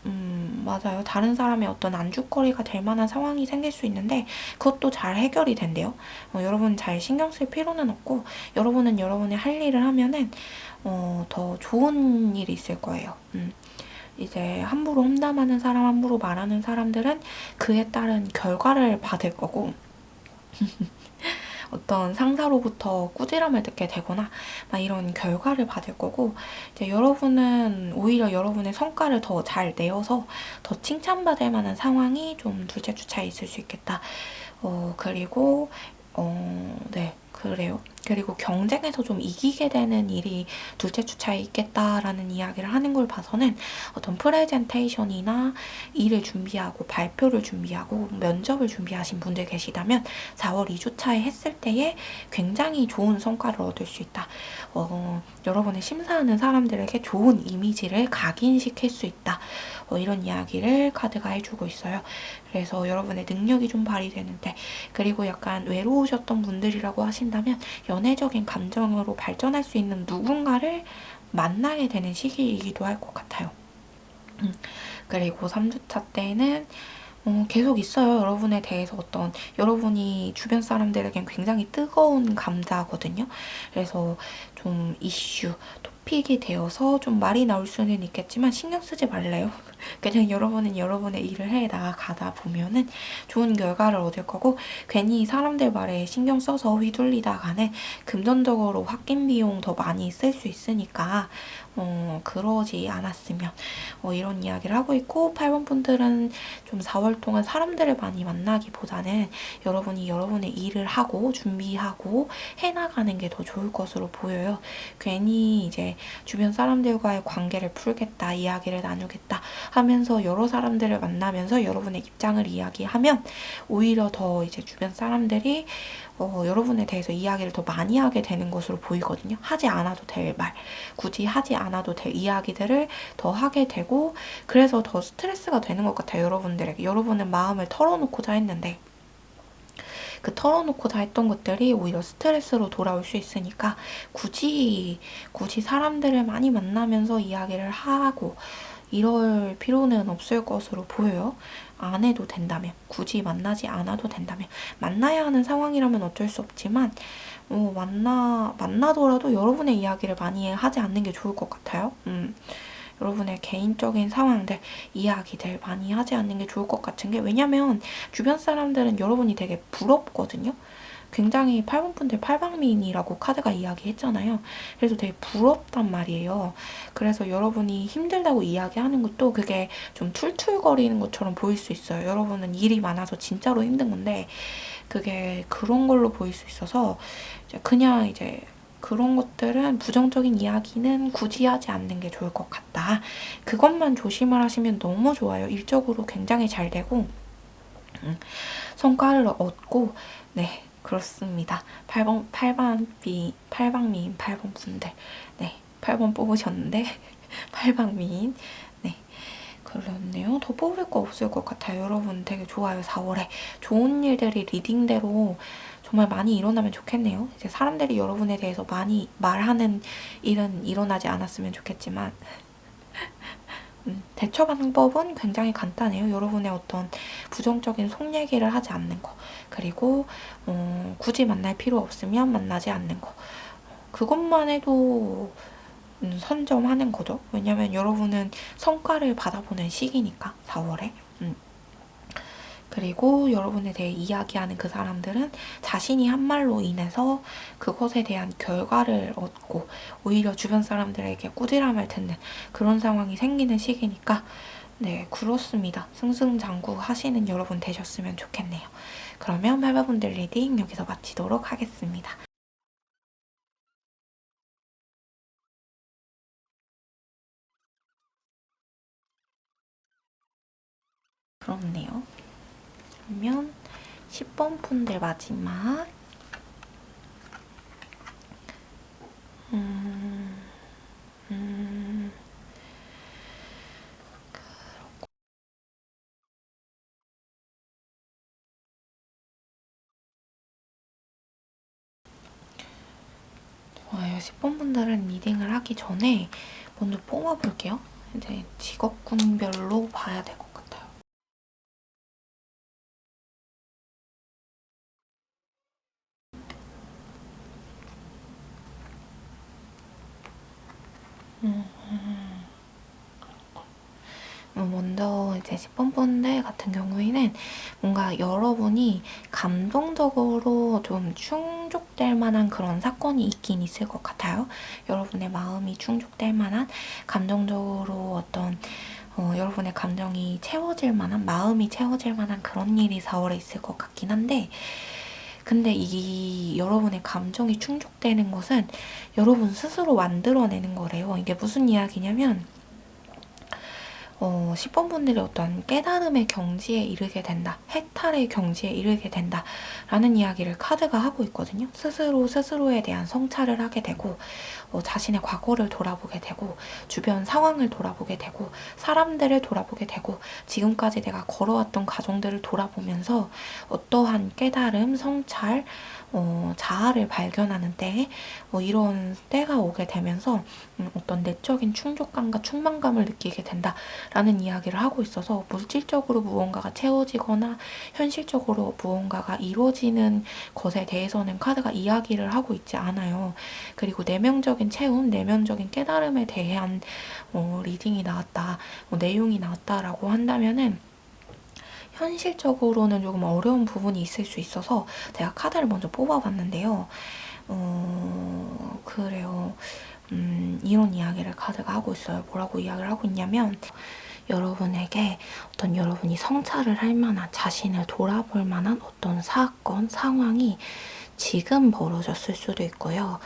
맞아요. 다른 사람의 어떤 안주거리가 될 만한 상황이 생길 수 있는데 그것도 잘 해결이 된대요. 여러분 잘 신경 쓸 필요는 없고 여러분은 여러분의 할 일을 하면은 더 좋은 일이 있을 거예요. 이제 함부로 험담하는 사람, 함부로 말하는 사람들은 그에 따른 결과를 받을 거고 어떤 상사로부터 꾸지람을 듣게 되거나 막 이런 결과를 받을 거고 이제 여러분은 오히려 여러분의 성과를 더 잘 내어서 더 칭찬받을 만한 상황이 좀 둘째 주차에 있을 수 있겠다. 그리고 네, 그래요. 그리고 경쟁에서 좀 이기게 되는 일이 둘째 주차에 있겠다라는 이야기를 하는 걸 봐서는 어떤 프레젠테이션이나 일을 준비하고 발표를 준비하고 면접을 준비하신 분들 계시다면 4월 2주차에 했을 때에 굉장히 좋은 성과를 얻을 수 있다. 여러분의 심사하는 사람들에게 좋은 이미지를 각인시킬 수 있다. 이런 이야기를 카드가 해주고 있어요. 그래서 여러분의 능력이 좀 발휘되는데 그리고 약간 외로우셨던 분들이라고 하신다면 연애적인 감정으로 발전할 수 있는 누군가를 만나게 되는 시기이기도 할 것 같아요. 그리고 3주차 때는 계속 있어요. 여러분에 대해서 여러분이 주변 사람들에겐 굉장히 뜨거운 감자거든요. 그래서 좀 이슈, 토픽이 되어서 좀 말이 나올 수는 있겠지만 신경 쓰지 말래요. 그냥 여러분은 여러분의 일을 해 나가다 보면은 좋은 결과를 얻을 거고 괜히 사람들 말에 신경 써서 휘둘리다가는 금전적으로 홧김 비용 더 많이 쓸 수 있으니까 그러지 않았으면 이런 이야기를 하고 있고 8번 분들은 좀 4월 동안 사람들을 많이 만나기보다는 여러분이 여러분의 일을 하고 준비하고 해나가는 게 더 좋을 것으로 보여요. 괜히 이제 주변 사람들과의 관계를 풀겠다, 이야기를 나누겠다 하면서 여러 사람들을 만나면서 여러분의 입장을 이야기하면 오히려 더 이제 주변 사람들이 여러분에 대해서 이야기를 더 많이 하게 되는 것으로 보이거든요. 하지 않아도 될 말, 굳이 하지 않아도 될 이야기들을 더 하게 되고 그래서 더 스트레스가 되는 것 같아요. 여러분들에게. 여러분은 마음을 털어놓고자 했는데 그 털어놓고자 했던 것들이 오히려 스트레스로 돌아올 수 있으니까 굳이 사람들을 많이 만나면서 이야기를 하고 이럴 필요는 없을 것으로 보여요. 안 해도 된다면, 굳이 만나지 않아도 된다면, 만나야 하는 상황이라면 어쩔 수 없지만 만나더라도 여러분의 이야기를 많이 하지 않는 게 좋을 것 같아요. 여러분의 개인적인 상황들, 이야기들 많이 하지 않는 게 좋을 것 같은 게 왜냐면 주변 사람들은 여러분이 되게 부럽거든요. 굉장히 8번분들 팔방미인이라고 카드가 이야기했잖아요. 그래서 되게 부럽단 말이에요. 그래서 여러분이 힘들다고 이야기하는 것도 그게 좀 툴툴거리는 것처럼 보일 수 있어요. 여러분은 일이 많아서 진짜로 힘든 건데 그게 그런 걸로 보일 수 있어서 그냥 이제 그런 것들은 부정적인 이야기는 굳이 하지 않는 게 좋을 것 같다. 그것만 조심을 하시면 너무 좋아요. 일적으로 굉장히 잘 되고 성과를 얻고 네 그렇습니다. 8방미인 8번 분들 네 8번 뽑으셨는데 8방미인 네 그렇네요. 더 뽑을 거 없을 것 같아요. 여러분 되게 좋아요. 4월에 좋은 일들이 리딩대로 정말 많이 일어나면 좋겠네요. 이제 사람들이 여러분에 대해서 많이 말하는 일은 일어나지 않았으면 좋겠지만 대처 방법은 굉장히 간단해요. 여러분의 어떤 부정적인 속 얘기를 하지 않는 거 그리고 굳이 만날 필요 없으면 만나지 않는 거 그것만 해도 선점하는 거죠. 왜냐면 여러분은 성과를 받아보는 시기니까 4월에 그리고 여러분에 대해 이야기하는 그 사람들은 자신이 한 말로 인해서 그것에 대한 결과를 얻고 오히려 주변 사람들에게 꾸지람을 듣는 그런 상황이 생기는 시기니까 네 그렇습니다. 승승장구 하시는 여러분 되셨으면 좋겠네요. 그러면 팔바분들 리딩 여기서 마치도록 하겠습니다. 그렇네요. 그러면 10번 분들 마지막 좋아요. 10번 분들은 리딩을 하기 전에 먼저 뽑아볼게요. 이제 직업군별로 봐야 될 것 같아요. 먼저 이제 10번 분들 같은 경우에는 뭔가 여러분이 감동적으로 좀 충족될 만한 그런 사건이 있긴 있을 것 같아요. 여러분의 마음이 충족될 만한 감정적으로 어떤 여러분의 감정이 채워질 만한 마음이 채워질 만한 그런 일이 4월에 있을 것 같긴 한데 근데 이 여러분의 감정이 충족되는 것은 여러분 스스로 만들어내는 거래요. 이게 무슨 이야기냐면 10번 분들이 어떤 깨달음의 경지에 이르게 된다. 해탈의 경지에 이르게 된다. 라는 이야기를 카드가 하고 있거든요. 스스로에 대한 성찰을 하게 되고 자신의 과거를 돌아보게 되고 주변 상황을 돌아보게 되고 사람들을 돌아보게 되고 지금까지 내가 걸어왔던 과정들을 돌아보면서 어떠한 깨달음, 성찰, 자아를 발견하는 때에 이런 때가 오게 되면서 어떤 내적인 충족감과 충만감을 느끼게 된다라는 이야기를 하고 있어서 물질적으로 무언가가 채워지거나 현실적으로 무언가가 이루어지는 것에 대해서는 카드가 이야기를 하고 있지 않아요. 그리고 내면적인 체험, 내면적인 깨달음에 대한 리딩이 나왔다, 내용이 나왔다라고 한다면은 현실적으로는 조금 어려운 부분이 있을 수 있어서 제가 카드를 먼저 뽑아봤는데요. 그래요. 이런 이야기를 카드가 하고 있어요. 뭐라고 이야기를 하고 있냐면 여러분에게 어떤 여러분이 성찰을 할 만한 자신을 돌아볼 만한 어떤 사건, 상황이 지금 벌어졌을 수도 있고요.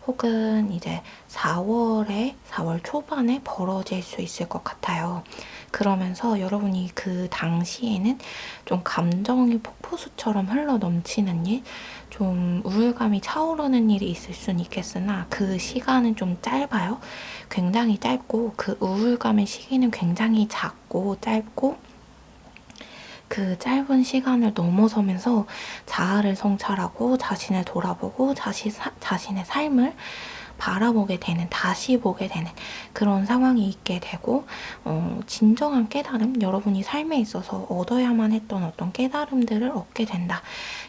혹은 이제 4월 초반에 벌어질 수 있을 것 같아요. 그러면서 여러분이 그 당시에는 좀 감정이 폭포수처럼 흘러 넘치는 일, 좀 우울감이 차오르는 일이 있을 수는 있겠으나 그 시간은 좀 짧아요. 굉장히 짧고 그 우울감의 시기는 굉장히 작고 짧고 그 짧은 시간을 넘어서면서 자아를 성찰하고 자신을 돌아보고 자신의 삶을 바라보게 되는, 다시 보게 되는 그런 상황이 있게 되고, 진정한 깨달음, 여러분이 삶에 있어서 얻어야만 했던 어떤 깨달음들을 얻게 된다.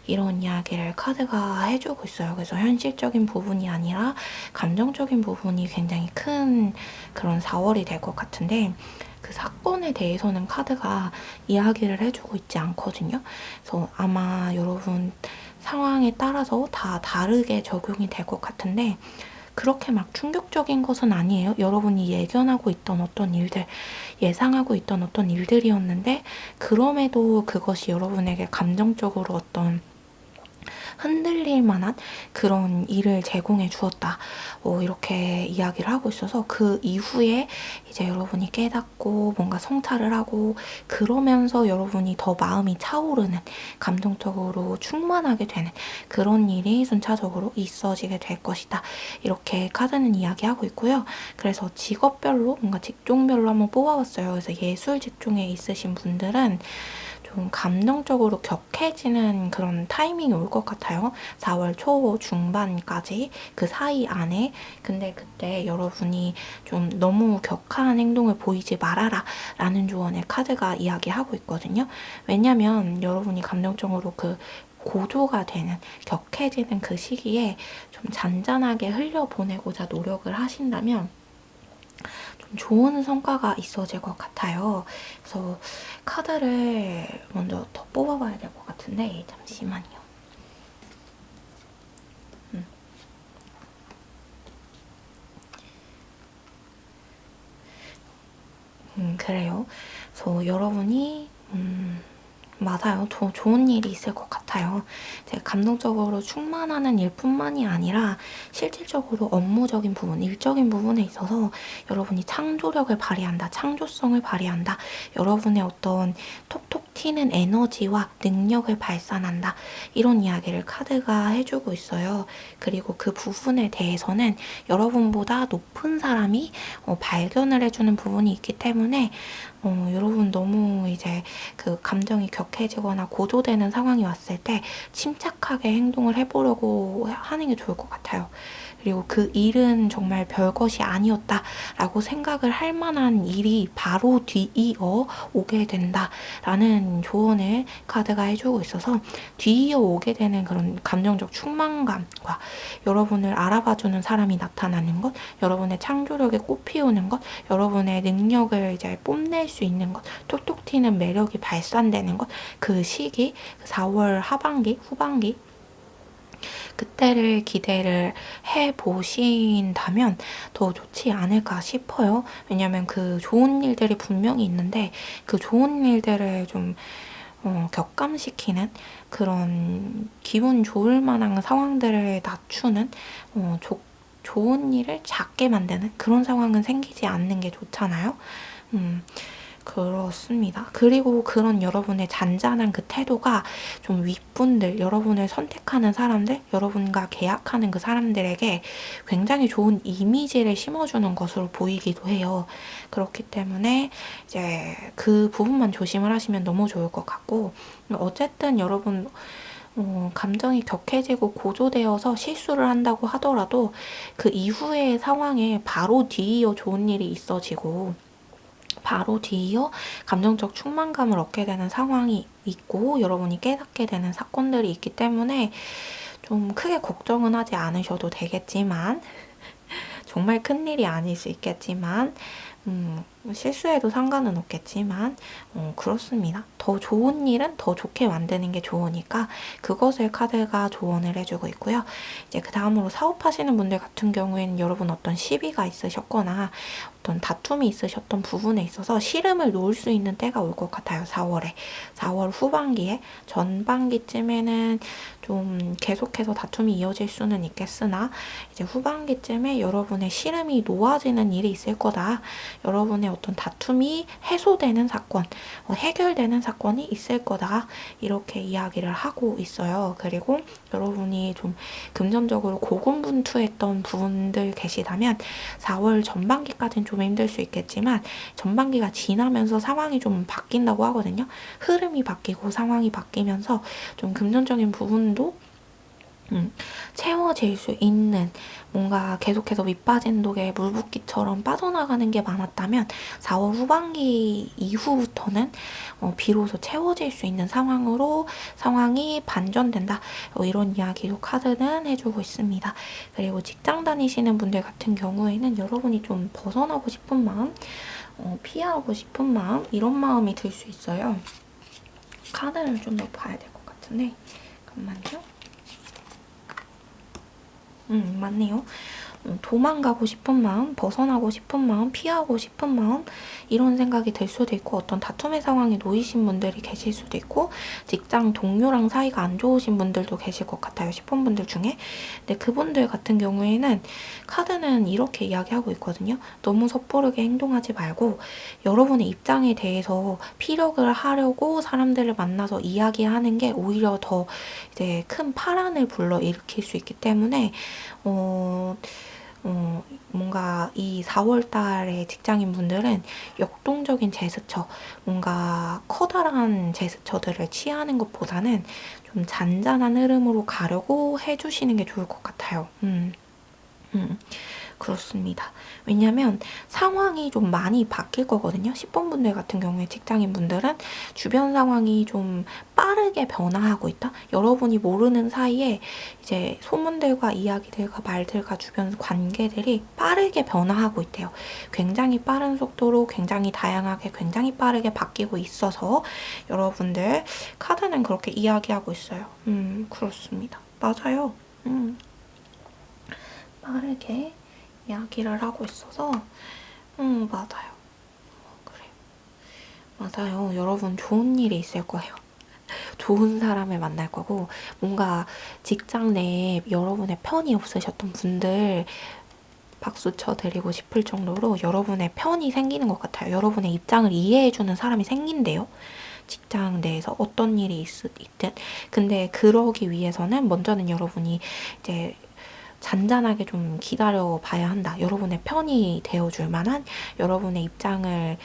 이런 이야기를 카드가 해주고 있어요. 그래서 현실적인 부분이 아니라 감정적인 부분이 굉장히 큰 그런 4월이 될 것 같은데, 그 사건에 대해서는 카드가 이야기를 해주고 있지 않거든요. 그래서 아마 여러분 상황에 따라서 다 다르게 적용이 될 것 같은데, 그렇게 막 충격적인 것은 아니에요. 여러분이 예견하고 있던 어떤 일들, 예상하고 있던 어떤 일들이었는데, 그럼에도 그것이 여러분에게 감정적으로 어떤 흔들릴 만한 그런 일을 제공해 주었다. 이렇게 이야기를 하고 있어서 그 이후에 이제 여러분이 깨닫고 뭔가 성찰을 하고 그러면서 여러분이 더 마음이 차오르는, 감정적으로 충만하게 되는 그런 일이 순차적으로 있어지게 될 것이다. 이렇게 카드는 이야기하고 있고요. 그래서 직업별로, 뭔가 직종별로 한번 뽑아봤어요. 그래서 예술 직종에 있으신 분들은 좀 감정적으로 격해지는 그런 타이밍이 올 것 같아요. 4월 초 중반까지 그 사이 안에. 근데 그때 여러분이 좀 너무 격한 행동을 보이지 말아라 라는 조언을 카드가 이야기하고 있거든요. 왜냐면 여러분이 감정적으로 그 고조가 되는, 격해지는 그 시기에 좀 잔잔하게 흘려보내고자 노력을 하신다면 좀 좋은 성과가 있어질 것 같아요. 그래서 카드를 먼저 더 뽑아봐야 될 것 같은데, 잠시만요. 그래요. 그래서 여러분이 맞아요. 좋은 일이 있을 것 같아요. 제가 감동적으로 충만하는 일뿐만이 아니라 실질적으로 업무적인 부분, 일적인 부분에 있어서 여러분이 창조력을 발휘한다, 창조성을 발휘한다, 여러분의 어떤 톡톡 튀는 에너지와 능력을 발산한다, 이런 이야기를 카드가 해주고 있어요. 그리고 그 부분에 대해서는 여러분보다 높은 사람이 발견을 해주는 부분이 있기 때문에 여러분 너무 이제 그 감정이 격해지거나 고조되는 상황이 왔을 때 침착하게 행동을 해보려고 하는 게 좋을 것 같아요. 그리고 그 일은 정말 별것이 아니었다라고 생각을 할 만한 일이 바로 뒤이어 오게 된다라는 조언을 카드가 해주고 있어서, 뒤이어 오게 되는 그런 감정적 충만감과 여러분을 알아봐주는 사람이 나타나는 것, 여러분의 창조력에 꽃피우는 것, 여러분의 능력을 이제 뽐낼 수 있는 것, 톡톡 튀는 매력이 발산되는 것, 그 시기, 4월 하반기, 후반기, 그때를 기대를 해보신다면 더 좋지 않을까 싶어요. 왜냐면 그 좋은 일들이 분명히 있는데 그 좋은 일들을 좀 격감시키는 그런 기분 좋을 만한 상황들을 낮추는, 좋은 일을 작게 만드는 그런 상황은 생기지 않는 게 좋잖아요. 그렇습니다. 그리고 그런 여러분의 잔잔한 그 태도가 좀 윗분들, 여러분을 선택하는 사람들, 여러분과 계약하는 그 사람들에게 굉장히 좋은 이미지를 심어주는 것으로 보이기도 해요. 그렇기 때문에 이제 그 부분만 조심을 하시면 너무 좋을 것 같고, 어쨌든 여러분 감정이 격해지고 고조되어서 실수를 한다고 하더라도 그 이후의 상황에 바로 뒤이어 좋은 일이 있어지고 바로 뒤이어 감정적 충만감을 얻게 되는 상황이 있고 여러분이 깨닫게 되는 사건들이 있기 때문에 좀 크게 걱정은 하지 않으셔도 되겠지만, 정말 큰일이 아닐 수 있겠지만 실수해도 상관은 없겠지만 그렇습니다. 더 좋은 일은 더 좋게 만드는 게 좋으니까 그것을 카드가 조언을 해주고 있고요. 이제 그 다음으로 사업하시는 분들 같은 경우에는 여러분 어떤 시비가 있으셨거나 어떤 다툼이 있으셨던 부분에 있어서 씨름을 놓을 수 있는 때가 올 것 같아요. 4월에. 4월 후반기에 전반기쯤에는 좀 계속해서 다툼이 이어질 수는 있겠으나 이제 후반기쯤에 여러분의 씨름이 놓아지는 일이 있을 거다. 여러분의 어떤 다툼이 해소되는 사건, 해결되는 사건이 있을 거다. 이렇게 이야기를 하고 있어요. 그리고 여러분이 좀 금전적으로 고군분투했던 분들 계시다면 4월 전반기까지는 좀 힘들 수 있겠지만 전반기가 지나면서 상황이 좀 바뀐다고 하거든요. 흐름이 바뀌고 상황이 바뀌면서 좀 금전적인 부분도 채워질 수 있는 뭔가 계속해서 밑빠진 독에 물붓기처럼 빠져나가는 게 많았다면 4월 후반기 이후부터는 비로소 채워질 수 있는 상황이 반전된다. 이런 이야기도 카드는 해주고 있습니다. 그리고 직장 다니시는 분들 같은 경우에는 여러분이 좀 벗어나고 싶은 마음, 피하고 싶은 마음 이런 마음이 들 수 있어요. 카드를 좀 더 봐야 될 것 같은데 잠깐만요. 맞네요. 도망가고 싶은 마음, 벗어나고 싶은 마음, 피하고 싶은 마음 이런 생각이 들 수도 있고 어떤 다툼의 상황에 놓이신 분들이 계실 수도 있고 직장 동료랑 사이가 안 좋으신 분들도 계실 것 같아요. 10번 분들 중에. 근데 그분들 같은 경우에는 카드는 이렇게 이야기하고 있거든요. 너무 섣부르게 행동하지 말고 여러분의 입장에 대해서 피력을 하려고 사람들을 만나서 이야기하는 게 오히려 더 이제 큰 파란을 불러일으킬 수 있기 때문에 뭔가 이 4월 달에 직장인 분들은 역동적인 제스처, 뭔가 커다란 제스처들을 취하는 것보다는 좀 잔잔한 흐름으로 가려고 해주시는 게 좋을 것 같아요. 그렇습니다. 왜냐면 상황이 좀 많이 바뀔 거거든요. 10번 분들 같은 경우에 직장인 분들은 주변 상황이 좀 빠르게 변화하고 있다. 여러분이 모르는 사이에 이제 소문들과 이야기들과 말들과 주변 관계들이 빠르게 변화하고 있대요. 굉장히 빠른 속도로 굉장히 다양하게 굉장히 빠르게 바뀌고 있어서 여러분들 카드는 그렇게 이야기하고 있어요. 그렇습니다. 맞아요. 빠르게 이야기를 하고 있어서 맞아요. 그래요. 맞아요. 여러분 좋은 일이 있을 거예요. 좋은 사람을 만날 거고 뭔가 직장 내에 여러분의 편이 없으셨던 분들 박수 쳐드리고 싶을 정도로 여러분의 편이 생기는 것 같아요. 여러분의 입장을 이해해주는 사람이 생긴대요. 직장 내에서 어떤 일이 있든. 근데 그러기 위해서는 먼저는 여러분이 이제 잔잔하게 좀 기다려 봐야 한다. 여러분의 편이 되어줄 만한 여러분의 입장을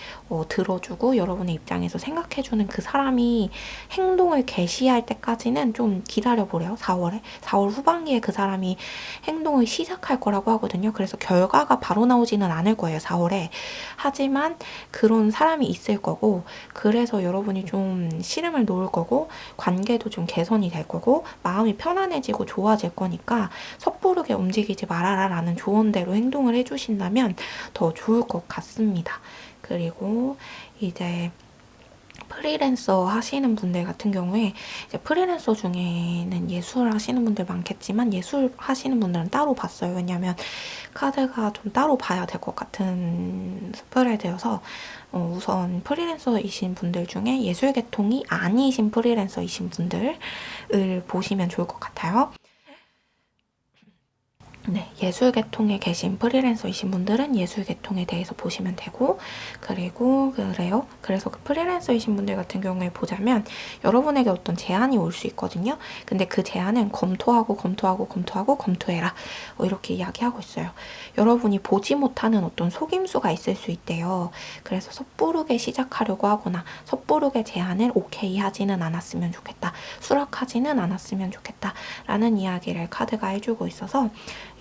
들어주고 여러분의 입장에서 생각해주는 그 사람이 행동을 개시할 때까지는 좀 기다려보래요. 4월 후반기에 그 사람이 행동을 시작할 거라고 하거든요. 그래서 결과가 바로 나오지는 않을 거예요. 4월에. 하지만 그런 사람이 있을 거고 그래서 여러분이 좀 씨름을 놓을 거고 관계도 좀 개선이 될 거고 마음이 편안해지고 좋아질 거니까 섣부르게 움직이지 말아라 라는 조언대로 행동을 해주신다면 더 좋을 것 같습니다. 그리고 이제 프리랜서 하시는 분들 같은 경우에 이제 프리랜서 중에는 예술 하시는 분들 많겠지만 예술 하시는 분들은 따로 봤어요. 왜냐면 카드가 좀 따로 봐야 될 것 같은 스프레드여서 우선 프리랜서이신 분들 중에 예술 계통이 아니신 프리랜서이신 분들을 보시면 좋을 것 같아요. 네, 예술 계통에 계신 프리랜서이신 분들은 예술 계통에 대해서 보시면 되고 그리고 그래요. 그래서 그 프리랜서이신 분들 같은 경우에 보자면 여러분에게 어떤 제안이 올 수 있거든요. 근데 그 제안은 검토해라. 이렇게 이야기하고 있어요. 여러분이 보지 못하는 어떤 속임수가 있을 수 있대요. 그래서 섣부르게 시작하려고 하거나 섣부르게 제안을 오케이 하지는 않았으면 좋겠다. 수락하지는 않았으면 좋겠다. 라는 이야기를 카드가 해주고 있어서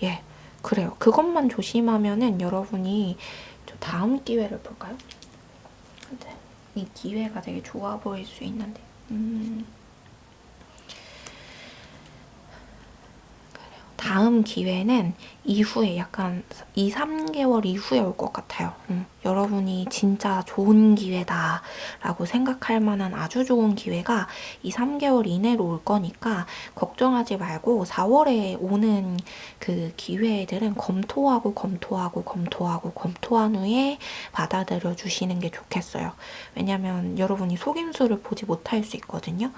예, 그래요. 그것만 조심하면은 여러분이 다음 기회를 볼까요? 네, 이 기회가 되게 좋아 보일 수 있는데 그래요. 다음 기회는 이후에 약간 2, 3개월 이후에 올 것 같아요. 여러분이 진짜 좋은 기회다 라고 생각할 만한 아주 좋은 기회가 2, 3개월 이내로 올 거니까 걱정하지 말고 4월에 오는 그 기회들은 검토한 후에 받아들여 주시는 게 좋겠어요. 왜냐면 여러분이 속임수를 보지 못할 수 있거든요.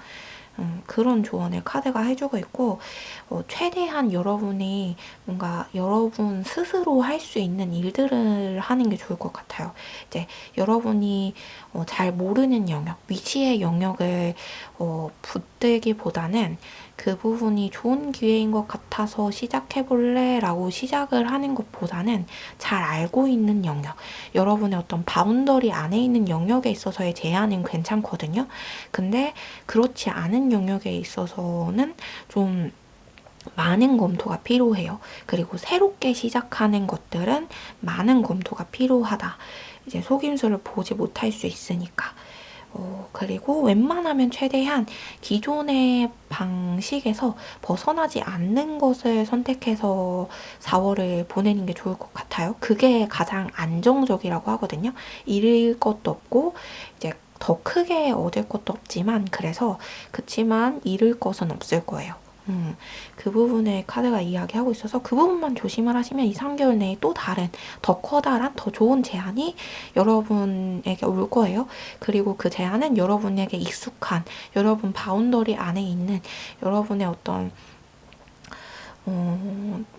그런 조언을 카드가 해주고 있고, 최대한 여러분이 뭔가 여러분 스스로 할 수 있는 일들을 하는 게 좋을 것 같아요. 이제 여러분이 잘 모르는 영역, 미지의 영역을 붙들기보다는 그 부분이 좋은 기회인 것 같아서 시작해볼래? 라고 시작을 하는 것보다는 잘 알고 있는 영역, 여러분의 어떤 바운더리 안에 있는 영역에 있어서의 제한은 괜찮거든요. 근데 그렇지 않은 영역에 있어서는 좀 많은 검토가 필요해요. 그리고 새롭게 시작하는 것들은 많은 검토가 필요하다. 이제 속임수를 보지 못할 수 있으니까. 그리고 웬만하면 최대한 기존의 방식에서 벗어나지 않는 것을 선택해서 4월을 보내는 게 좋을 것 같아요. 그게 가장 안정적이라고 하거든요. 잃을 것도 없고, 이제 더 크게 얻을 것도 없지만, 그치만 잃을 것은 없을 거예요. 그 부분에 카드가 이야기하고 있어서 그 부분만 조심을 하시면 2, 3개월 내에 또 다른 더 커다란 더 좋은 제안이 여러분에게 올 거예요. 그리고 그 제안은 여러분에게 익숙한 여러분 바운더리 안에 있는 여러분의 어떤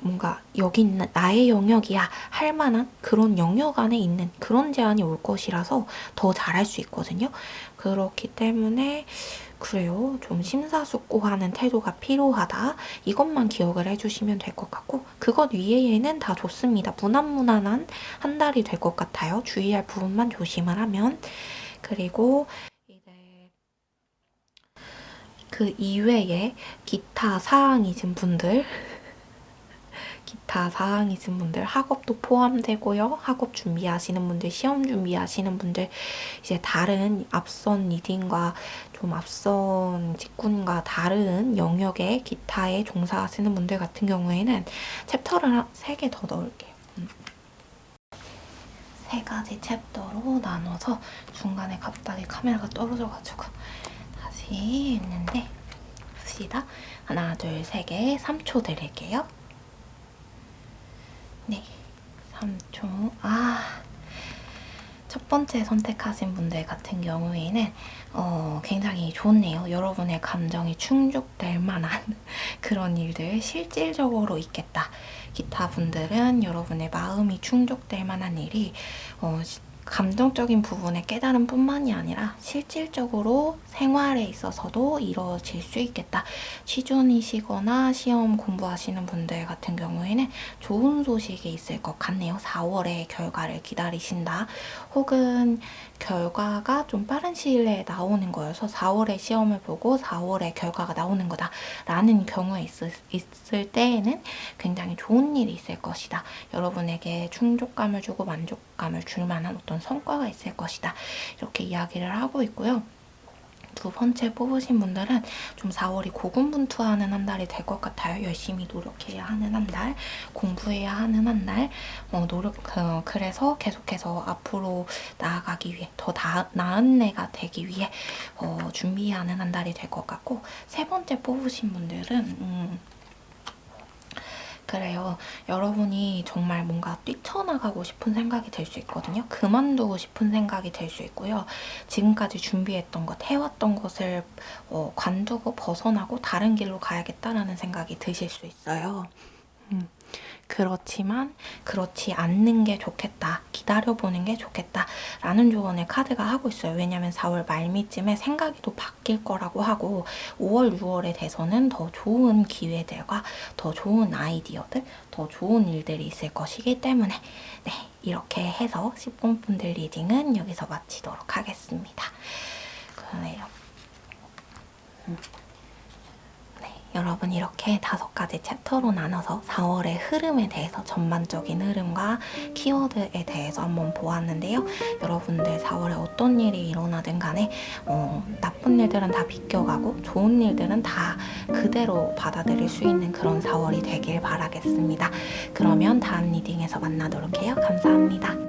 뭔가 여기 있는 나의 영역이야 할 만한 그런 영역 안에 있는 그런 제안이 올 것이라서 더 잘할 수 있거든요. 그렇기 때문에 그래요. 좀 심사숙고하는 태도가 필요하다. 이것만 기억을 해주시면 될 것 같고, 그것 위에는 다 좋습니다. 무난무난한 한 달이 될 것 같아요. 주의할 부분만 조심을 하면. 그리고 이제 그 이외에 기타 사항이 있은 분들 학업도 포함되고요. 학업 준비하시는 분들, 시험 준비하시는 분들, 이제 다른 앞선 리딩과 좀 앞선 직군과 다른 영역의 기타에 종사하시는 분들 같은 경우에는 챕터를 3개 더 넣을게요. 3가지 챕터로 나눠서 중간에 갑자기 카메라가 떨어져가지고 다시 했는데 봅시다. 하나, 둘, 3개, 3초 드릴게요. 네, 3초. 첫 번째 선택하신 분들 같은 경우에는 굉장히 좋네요. 여러분의 감정이 충족될 만한 그런 일들 실질적으로 있겠다. 기타 분들은 여러분의 마음이 충족될 만한 일이 감정적인 부분의 깨달음 뿐만이 아니라 실질적으로 생활에 있어서도 이루어질 수 있겠다. 취준이시거나 시험 공부하시는 분들 같은 경우에는 좋은 소식이 있을 것 같네요. 4월에 결과를 기다리신다. 혹은 결과가 좀 빠른 시일 내에 나오는 거여서 4월에 시험을 보고 4월에 결과가 나오는 거다 라는 경우에 있을 때에는 굉장히 좋은 일이 있을 것이다. 여러분에게 충족감을 주고 만족감을 줄 만한 어떤 성과가 있을 것이다. 이렇게 이야기를 하고 있고요. 두 번째 뽑으신 분들은 좀 4월이 고군분투하는 한 달이 될 것 같아요. 열심히 노력해야 하는 한 달, 공부해야 하는 한 달, 그래서 계속해서 앞으로 나아가기 위해 더 나은 내가 되기 위해 준비하는 한 달이 될 것 같고, 세 번째 뽑으신 분들은 그래요. 여러분이 정말 뭔가 뛰쳐나가고 싶은 생각이 들 수 있거든요. 그만두고 싶은 생각이 들 수 있고요. 지금까지 준비했던 것, 해왔던 것을 관두고 벗어나고 다른 길로 가야겠다라는 생각이 드실 수 있어요. 그렇지만 그렇지 않는 게 좋겠다. 기다려보는 게 좋겠다. 라는 조언을 카드가 하고 있어요. 왜냐면 4월 말미쯤에 생각이 또 바뀔 거라고 하고 5월, 6월에 돼서는 더 좋은 기회들과 더 좋은 아이디어들, 더 좋은 일들이 있을 것이기 때문에 네, 이렇게 해서 10분분들 리딩은 여기서 마치도록 하겠습니다. 그래요. 네, 여러분 이렇게 5가지 챕터로 나눠서 4월의 흐름에 대해서 전반적인 흐름과 키워드에 대해서 한번 보았는데요. 여러분들 4월에 어떤 일이 일어나든 간에 나쁜 일들은 다 비껴가고 좋은 일들은 다 그대로 받아들일 수 있는 그런 4월이 되길 바라겠습니다. 그러면 다음 리딩에서 만나도록 해요. 감사합니다.